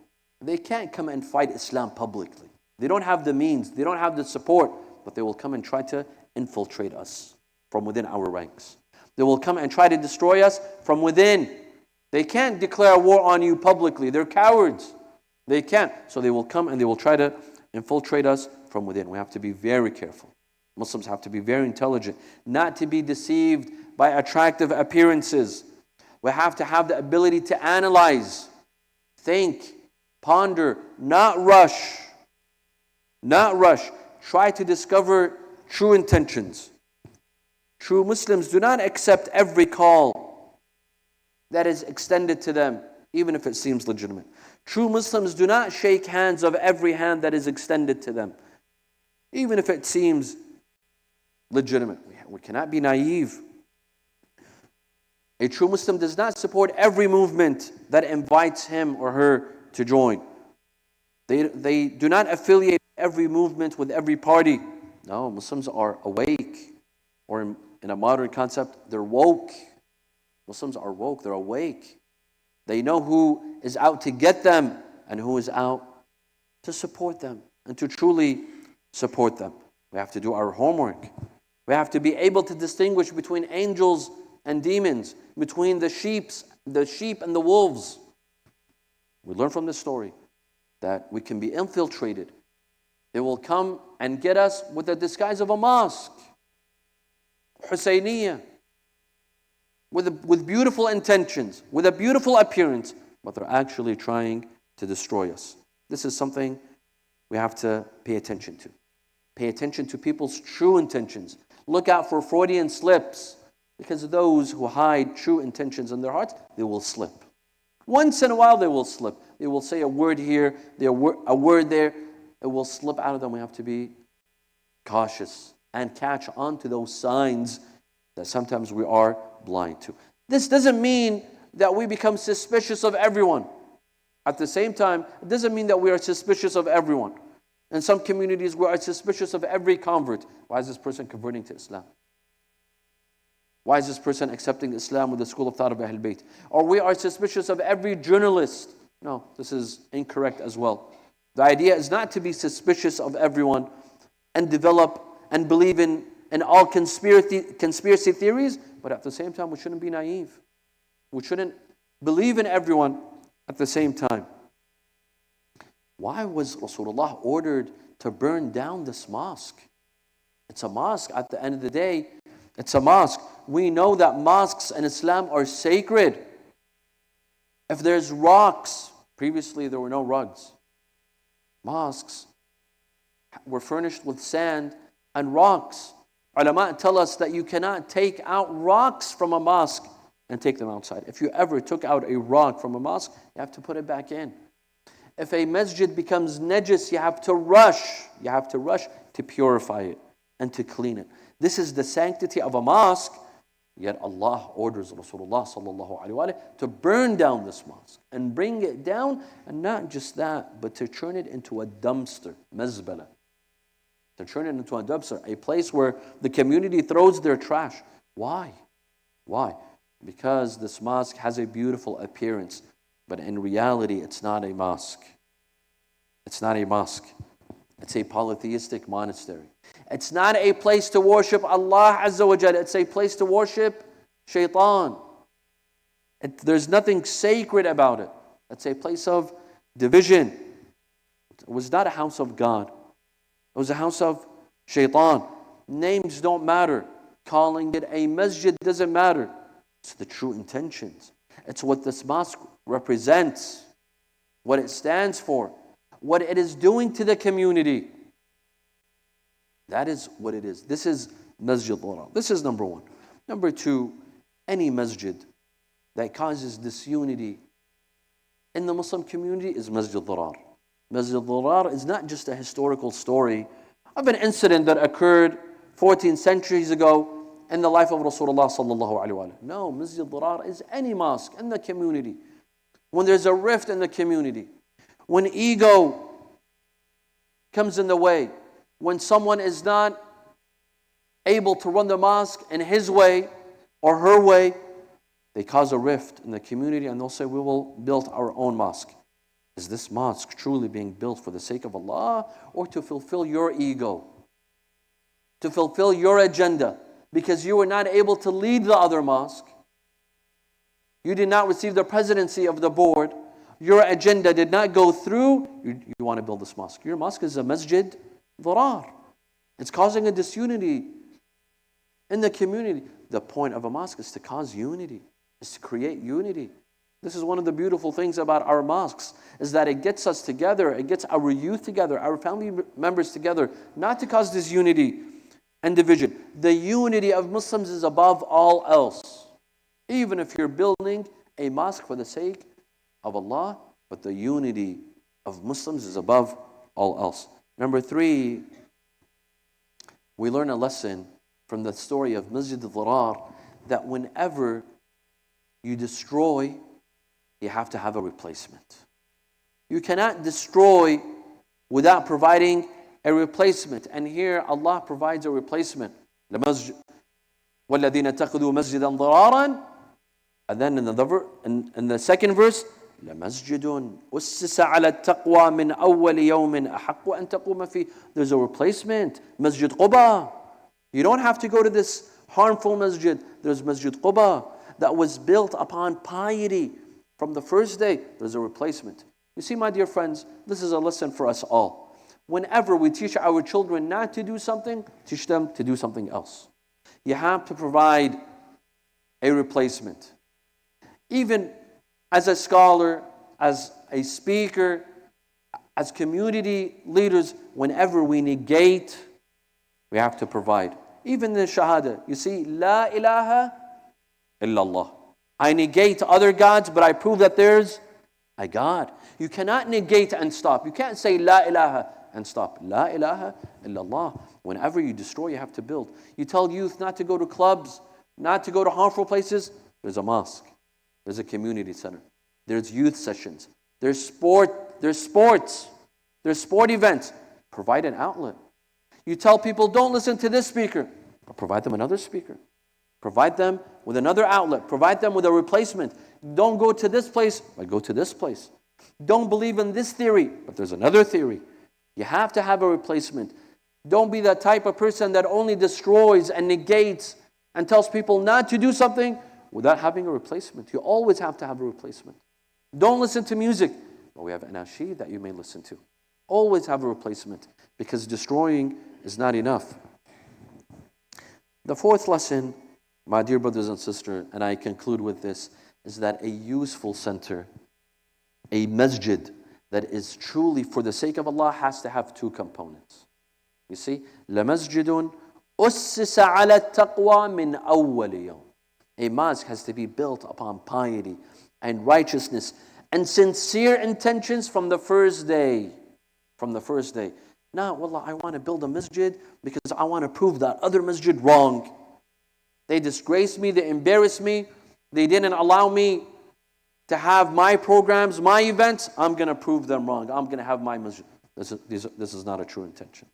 Speaker 4: they can't come and fight Islam publicly. They don't have the means, they don't have the support, but they will come and try to infiltrate us from within our ranks. They will come and try to destroy us from within. They can't declare war on you publicly. They're cowards. They can't. So they will come and they will try to infiltrate us from within. We have to be very careful. Muslims have to be very intelligent, not to be deceived by attractive appearances. We have to have the ability to analyze, think, ponder, not rush. Not rush. Try to discover true intentions. True Muslims do not accept every call that is extended to them, even if it seems legitimate. True Muslims do not shake hands of every hand that is extended to them, even if it seems legitimate. We cannot be naive. A true Muslim does not support every movement that invites him or her to join. They do not affiliate every movement with every party. No, Muslims are awake. Or in a modern concept, they're woke. Muslims are woke, they're awake. They know who is out to get them and who is out to support them and to truly support them. We have to do our homework. We have to be able to distinguish between angels and demons, between the sheep and the wolves. We learn from this story that we can be infiltrated. They will come and get us with the disguise of a mosque, Hosseiniya, with beautiful intentions, with a beautiful appearance, but they're actually trying to destroy us. This is something we have to pay attention to. Pay attention to people's true intentions. Look out for Freudian slips, because those who hide true intentions in their hearts, they will slip. Once in a while, they will slip. They will say a word here, a word there. It will slip out of them. We have to be cautious and catch on to those signs that sometimes we are blind to. This doesn't mean that we become suspicious of everyone. At the same time, it doesn't mean that we are suspicious of everyone. In some communities, we are suspicious of every convert. Why is this person converting to Islam? Why is this person accepting Islam with the school of thought of Ahl Bayt? Or we are suspicious of every journalist. No, this is incorrect as well. The idea is not to be suspicious of everyone and develop and believe in all conspiracy theories, but at the same time, we shouldn't be naive. We shouldn't believe in everyone at the same time. Why was Rasulullah ordered to burn down this mosque? It's a mosque. At the end of the day, it's a mosque. We know that mosques in Islam are sacred. If there's rocks, previously there were no rugs. Mosques were furnished with sand and rocks. Ulama tell us that you cannot take out rocks from a mosque and take them outside. If you ever took out a rock from a mosque, you have to put it back in. If a masjid becomes najis, you have to rush. You have to rush to purify it and to clean it. This is the sanctity of a mosque. Yet Allah orders Rasulullah sallallahu alaihi wasallam to burn down this mosque and bring it down, and not just that, but to turn it into a dumpster, mazbala. To turn it into a dumpster, a place where the community throws their trash. Why? Why? Because this mosque has a beautiful appearance, but in reality, it's not a mosque. It's not a mosque. It's a polytheistic monastery. It's not a place to worship Allah Azza wa Jalla. It's a place to worship Shaitan. There's nothing sacred about it. It's a place of division. It was not a house of God. It was a house of shaitan. Names don't matter. Calling it a masjid doesn't matter. It's the true intentions. It's what this mosque represents, what it stands for, what it is doing to the community. That is what it is. This is Masjid Dirar. This is number one. Number two, any masjid that causes disunity in the Muslim community is Masjid Dirar. Masjid Dirar is not just a historical story of an incident that occurred 14 centuries ago in the life of Rasulullah sallallahu alaihi wasallam. No, Masjid Dirar is any mosque in the community. When there's a rift in the community, when ego comes in the way, when someone is not able to run the mosque in his way or her way, they cause a rift in the community and they'll say, we will build our own mosque. Is this mosque truly being built for the sake of Allah or to fulfill your ego? To fulfill your agenda? Because you were not able to lead the other mosque. You did not receive the presidency of the board. Your agenda did not go through. You want to build this mosque. Your mosque is a Masjid Dirar. It's causing a disunity in the community. The point of a mosque is to cause unity, is to create unity. This is one of the beautiful things about our mosques, is that it gets us together, it gets our youth together, our family members together, not to cause disunity and division. The unity of Muslims is above all else. Even if you're building a mosque for the sake of Allah, but the unity of Muslims is above all else. Number three, we learn a lesson from the story of Masjid Dirar that whenever you destroy, you have to have a replacement. You cannot destroy without providing a replacement. And here Allah provides a replacement. وَالَّذِينَ اتَّخَذُوا مَسْجِدًا ضِرَارًا. And then in the second verse, لَمَسْجِدٌ أُسِّسَ عَلَى التَّقْوَى مِنْ أَوَّلِ يَوْمٍ أَحَقُّ أَن تَقُومَ فِيهِ. There's a replacement. Masjid Quba. You don't have to go to this harmful masjid. There's Masjid Quba that was built upon piety from the first day. There's a replacement. You see, my dear friends, this is a lesson for us all. Whenever we teach our children not to do something, teach them to do something else. You have to provide a replacement. Even as a scholar, as a speaker, as community leaders, whenever we negate, we have to provide. Even in Shahada, you see, La ilaha illallah. I negate other gods, but I prove that there's a God. You cannot negate and stop. You can't say La ilaha and stop. La ilaha illallah. Whenever you destroy, you have to build. You tell youth not to go to clubs, not to go to harmful places. There's a mosque. There's a community center. There's youth sessions. There's sports. There's sport events. Provide an outlet. You tell people, don't listen to this speaker, but provide them another speaker. Provide them with another outlet. Provide them with a replacement. Don't go to this place, but go to this place. Don't believe in this theory, but there's another theory. You have to have a replacement. Don't be that type of person that only destroys and negates and tells people not to do something without having a replacement. You always have to have a replacement. Don't listen to music. Well, we have an anashid that you may listen to. Always have a replacement, because destroying is not enough. The fourth lesson, my dear brothers and sisters, and I conclude with this, is that a useful center, a masjid that is truly for the sake of Allah, has to have two components. You see, لَمَسْجِدٌ أُسِّسَ عَلَى التَّقْوَى مِنْ أَوَّلِ يَوْمٍ. A mosque has to be built upon piety and righteousness and sincere intentions from the first day. From the first day. Now, wallah, I want to build a masjid because I want to prove that other masjid wrong. They disgraced me, they embarrassed me, they didn't allow me to have my programs, my events. I'm going to prove them wrong. I'm going to have my masjid. This is not a true intention.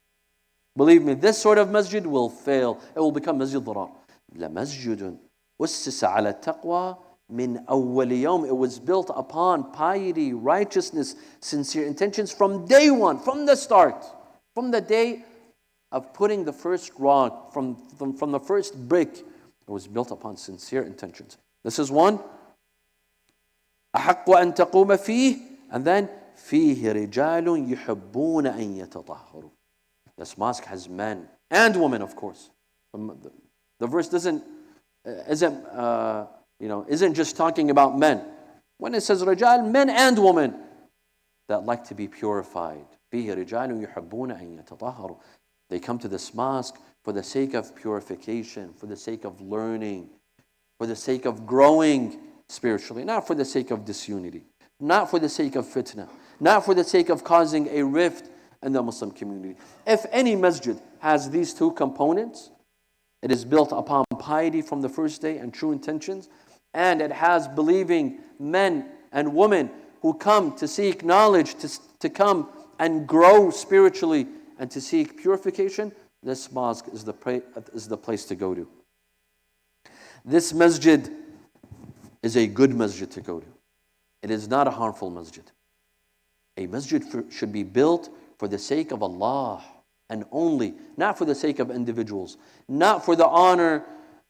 Speaker 4: Believe me, this sort of masjid will fail. It will become Masjid Dirar. لَمَسْجِدٌ أُسِّسَ عَلَى التَّقْوَى مِنْ أَوَّلِ يَوْمٍ. It was built upon piety, righteousness, sincere intentions from day one, from the start, from the day of putting the first rock, from the first brick. It was built upon sincere intentions. This is one. أحق أن تقوم فيه, and then فيه رجال يحبون أن يتطهروا. This mosque has men and women, of course. The verse isn't just talking about men. When it says رجال, men and women that like to be purified. فيه رجال يحبون أن يتطهروا. They come to this mosque for the sake of purification, for the sake of learning, for the sake of growing spiritually, not for the sake of disunity, not for the sake of fitna, not for the sake of causing a rift in the Muslim community. If any masjid has these two components, it is built upon piety from the first day and true intentions, and it has believing men and women who come to seek knowledge, to come and grow spiritually and to seek purification, this mosque is the place to go to. This masjid is a good masjid to go to. It is not a harmful masjid. A masjid should be built for the sake of Allah and only, not for the sake of individuals, not for the honor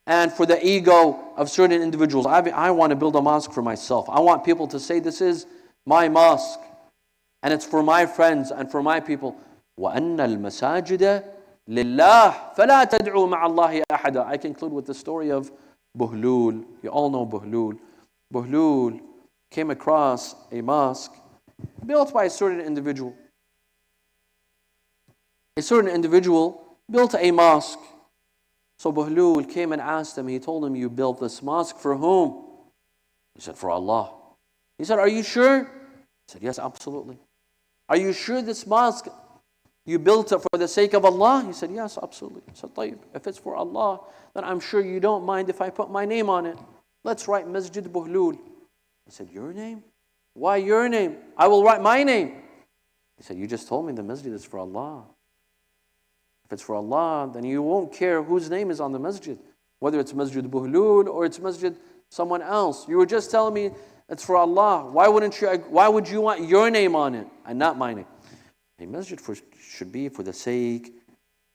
Speaker 4: and for the ego of certain individuals. I want to build a mosque for myself. I want people to say, this is my mosque and it's for my friends and for my people. وَأَنَّ الْمَسَاجِدَ لِلَّهِ فَلَا تَدْعُوا مَعَ اللَّهِ أَحَدًا. I conclude with the story of Buhlul. You all know Buhlul. Buhlul came across a mosque built by a certain individual. A certain individual built a mosque. So Buhlul came and asked him, he told him, you built this mosque for whom? He said, for Allah. He said, are you sure? He said, yes, absolutely. Are you sure this mosque, you built it for the sake of Allah? He said, yes, absolutely. He said, طيب, if it's for Allah, then I'm sure you don't mind if I put my name on it. Let's write Masjid Buhlul. He said, your name? Why your name? I will write my name. He said, you just told me the masjid is for Allah. If it's for Allah, then you won't care whose name is on the masjid, whether it's Masjid Buhlul or it's Masjid someone else. You were just telling me it's for Allah. Why would you want your name on it and not my name? A masjid should be for the sake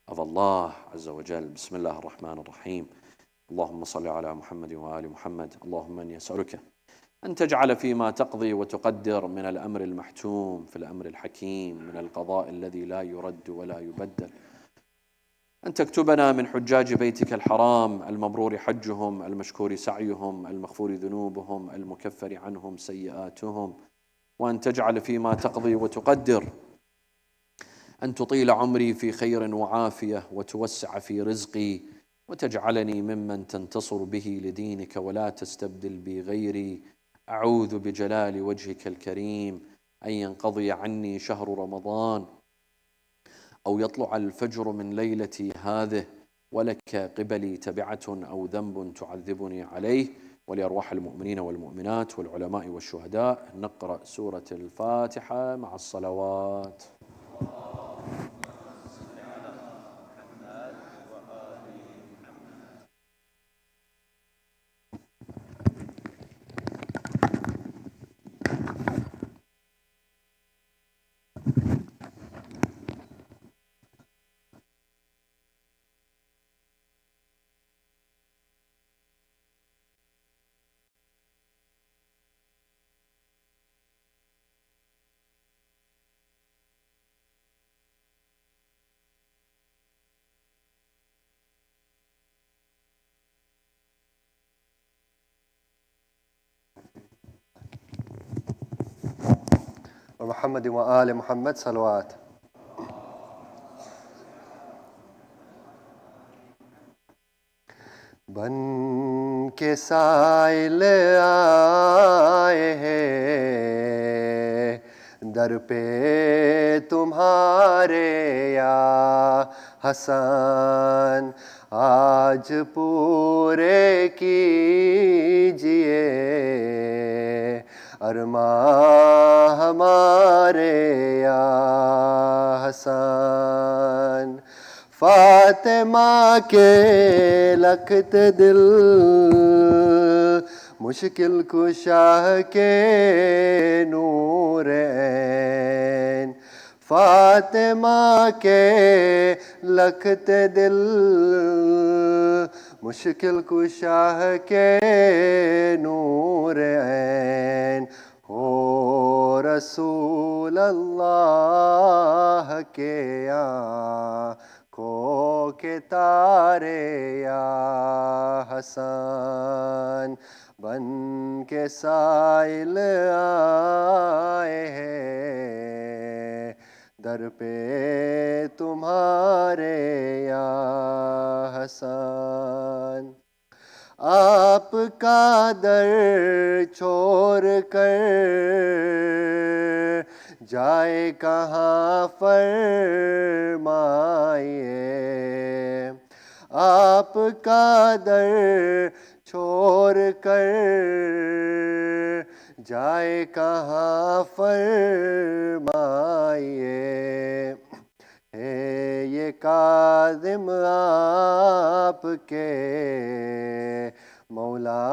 Speaker 4: of Allah Azza wa Jal. Bismillah ar-Rahman ar-Rahim. Allahumma salli ala Muhammad wa ali Muhammad. Allahumma inni as'aluka أن تجعل فيما تقضي وتقدر من الأمر المحتوم في الأمر الحكيم من القضاء الذي لا يرد ولا يبدل. أن تكتبنا من حجاج بيتك الحرام المبرور حجهم المشكور سعيهم المغفور ذنوبهم المكفر عنهم سيئاتهم. وأن تجعل فيما تقضي وتقدر أن تطيل عمري في خير وعافية وتوسع في رزقي وتجعلني ممن تنتصر به لدينك ولا تستبدل بي غيري. أعوذ بجلال وجهك الكريم أن ينقضي عني شهر رمضان أو يطلع الفجر من ليلتي هذه ولك قبلي تبعة أو ذنب تعذبني عليه. ولأرواح المؤمنين والمؤمنات والعلماء والشهداء نقرأ سورة الفاتحة مع الصلوات.
Speaker 5: محمد وآل محمد صلوات. बन के साइल आए हैं दर पे तुम्हारे या हसन आज पूरे कीजिए अरमां हमारे या हसन फातिमा के लखते दिल मुश्किल कुशाह के नूर ऐन फातिमा के लखते दिल مشکل کشا کے نور عین ہو رسول اللہ کے آنکھوں کے تارے یا حسن بن کے سائل آئے ہیں در پہ تمہارے یا حسن آپ کا در چھوڑ کر جائے کہاں فرمائیے آپ کا در چھوڑ کر جائے کہاں فرمائیے ہے یہ کاظم آپ کے مولا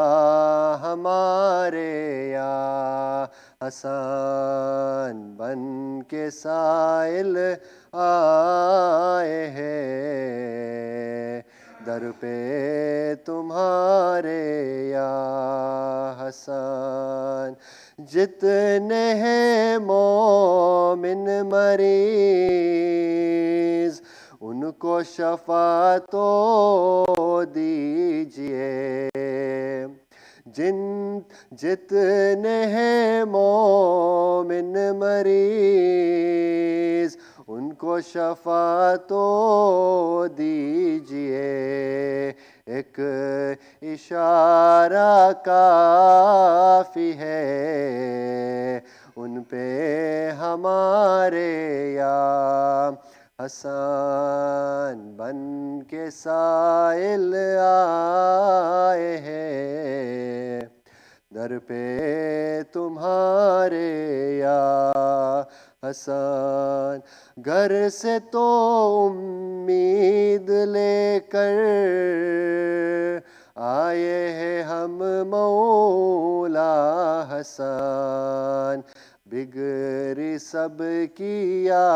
Speaker 5: ہمارے یا حسن بن کے سائل آئے ہیں در پہ تمہارے یا حسن جتنے ہیں مومن مریض ان کو شفا تو دیجئے جتنے ہیں مومن مریض ان کو شفا تو دیجئے ایک اشارہ کافی ہے ان پہ ہمارے یا حسن بن کے سائل آئے ہیں در پہ تمہارے یا حسن گھر سے تو امید لے کر آئے ہیں ہم مولا حسن بگڑی سب کی یا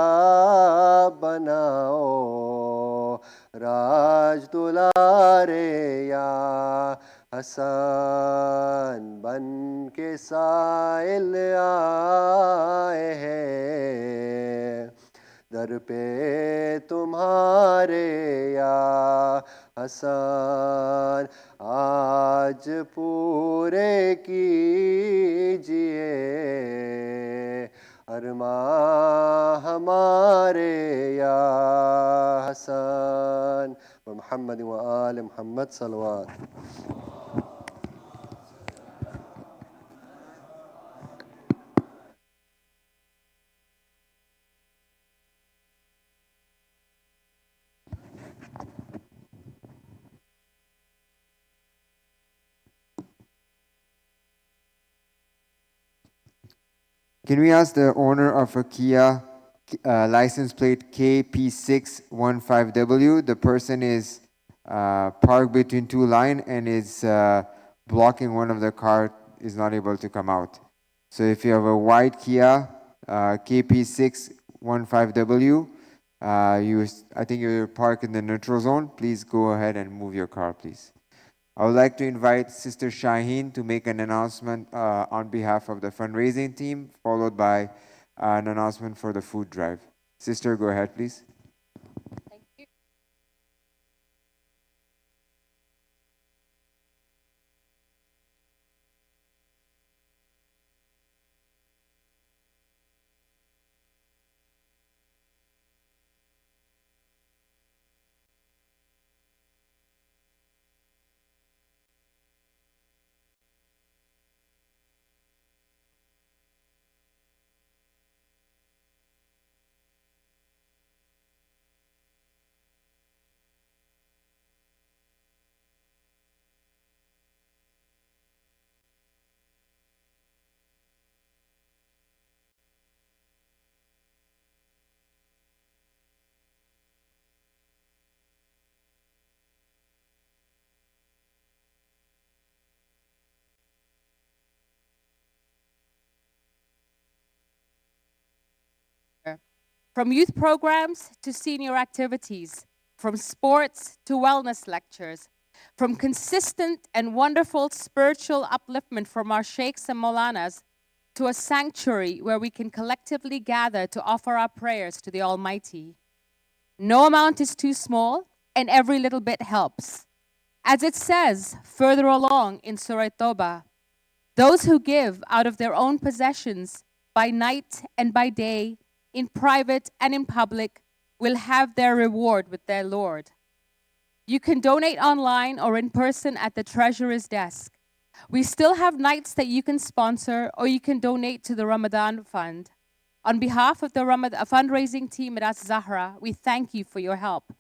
Speaker 5: بناؤ راج دلارے یا حسن بن کے سائل آئے ہیں در پہ تمہارے یا حسن آج پورے کیجئے ارماں ہمارے یا حسن محمد و آل محمد صلوات
Speaker 2: Can we ask the owner of a Kia license plate KP615W? The person is parked between two lines and is blocking one of the car, is not able to come out. So if you have a white Kia KP615W, I think you're parked in the neutral zone. Please go ahead and move your car, please. I would like to invite Sister Shaheen to make an announcement on behalf of the fundraising team, followed by an announcement for the food drive. Sister, go ahead, please.
Speaker 6: Thank you. From youth programs to senior activities, from sports to wellness lectures, from consistent and wonderful spiritual upliftment from our sheikhs and maulanas to a sanctuary where we can collectively gather to offer our prayers to the Almighty. No amount is too small, and every little bit helps. As it says further along in Surah Tawbah, those who give out of their own possessions by night and by day, in private and in public, will have their reward with their Lord. You can donate online or in person at the treasurer's desk. We still have nights that you can sponsor, or you can donate to the Ramadan Fund. On behalf of the fundraising team at Az-Zahraa, we thank you for your help.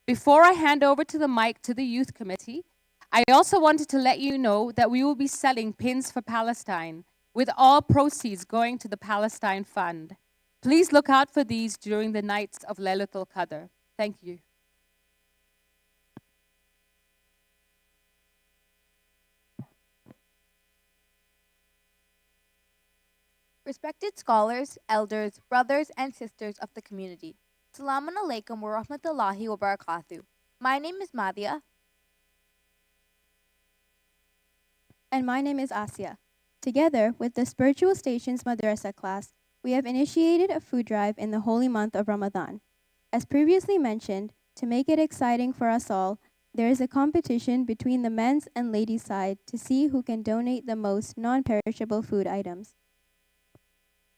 Speaker 6: Before I hand over to the mic to the youth committee, I also wanted to let you know that we will be selling pins for Palestine, with all proceeds going to the Palestine Fund. Please look out for these during the nights of Laylatul Qadr. Thank you.
Speaker 7: Respected scholars, elders, brothers, and sisters of the community, Assalamu alaikum wa rahmatullahi wa barakatuh. My name is Madhya.
Speaker 8: And my name is Asya. Together with the Spiritual Stations Madrasa class, we have initiated a food drive in the holy month of Ramadan. As previously mentioned, to make it exciting for us all, there is a competition between the men's and ladies' side to see who can donate the most non-perishable food items.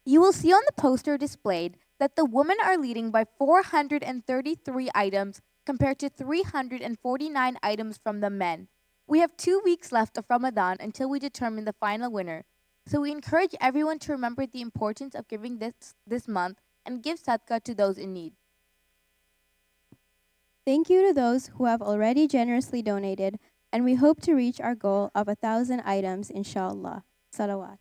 Speaker 7: You will see on the poster displayed that the women are leading by 433 items compared to 349 items from the men. We have 2 weeks left of Ramadan until we determine the final winner. So we encourage everyone to remember the importance of giving this month and give sadaqah to those in need.
Speaker 8: Thank you to those who have already generously donated, and we hope to reach our goal of 1,000 items, inshallah. Salawat.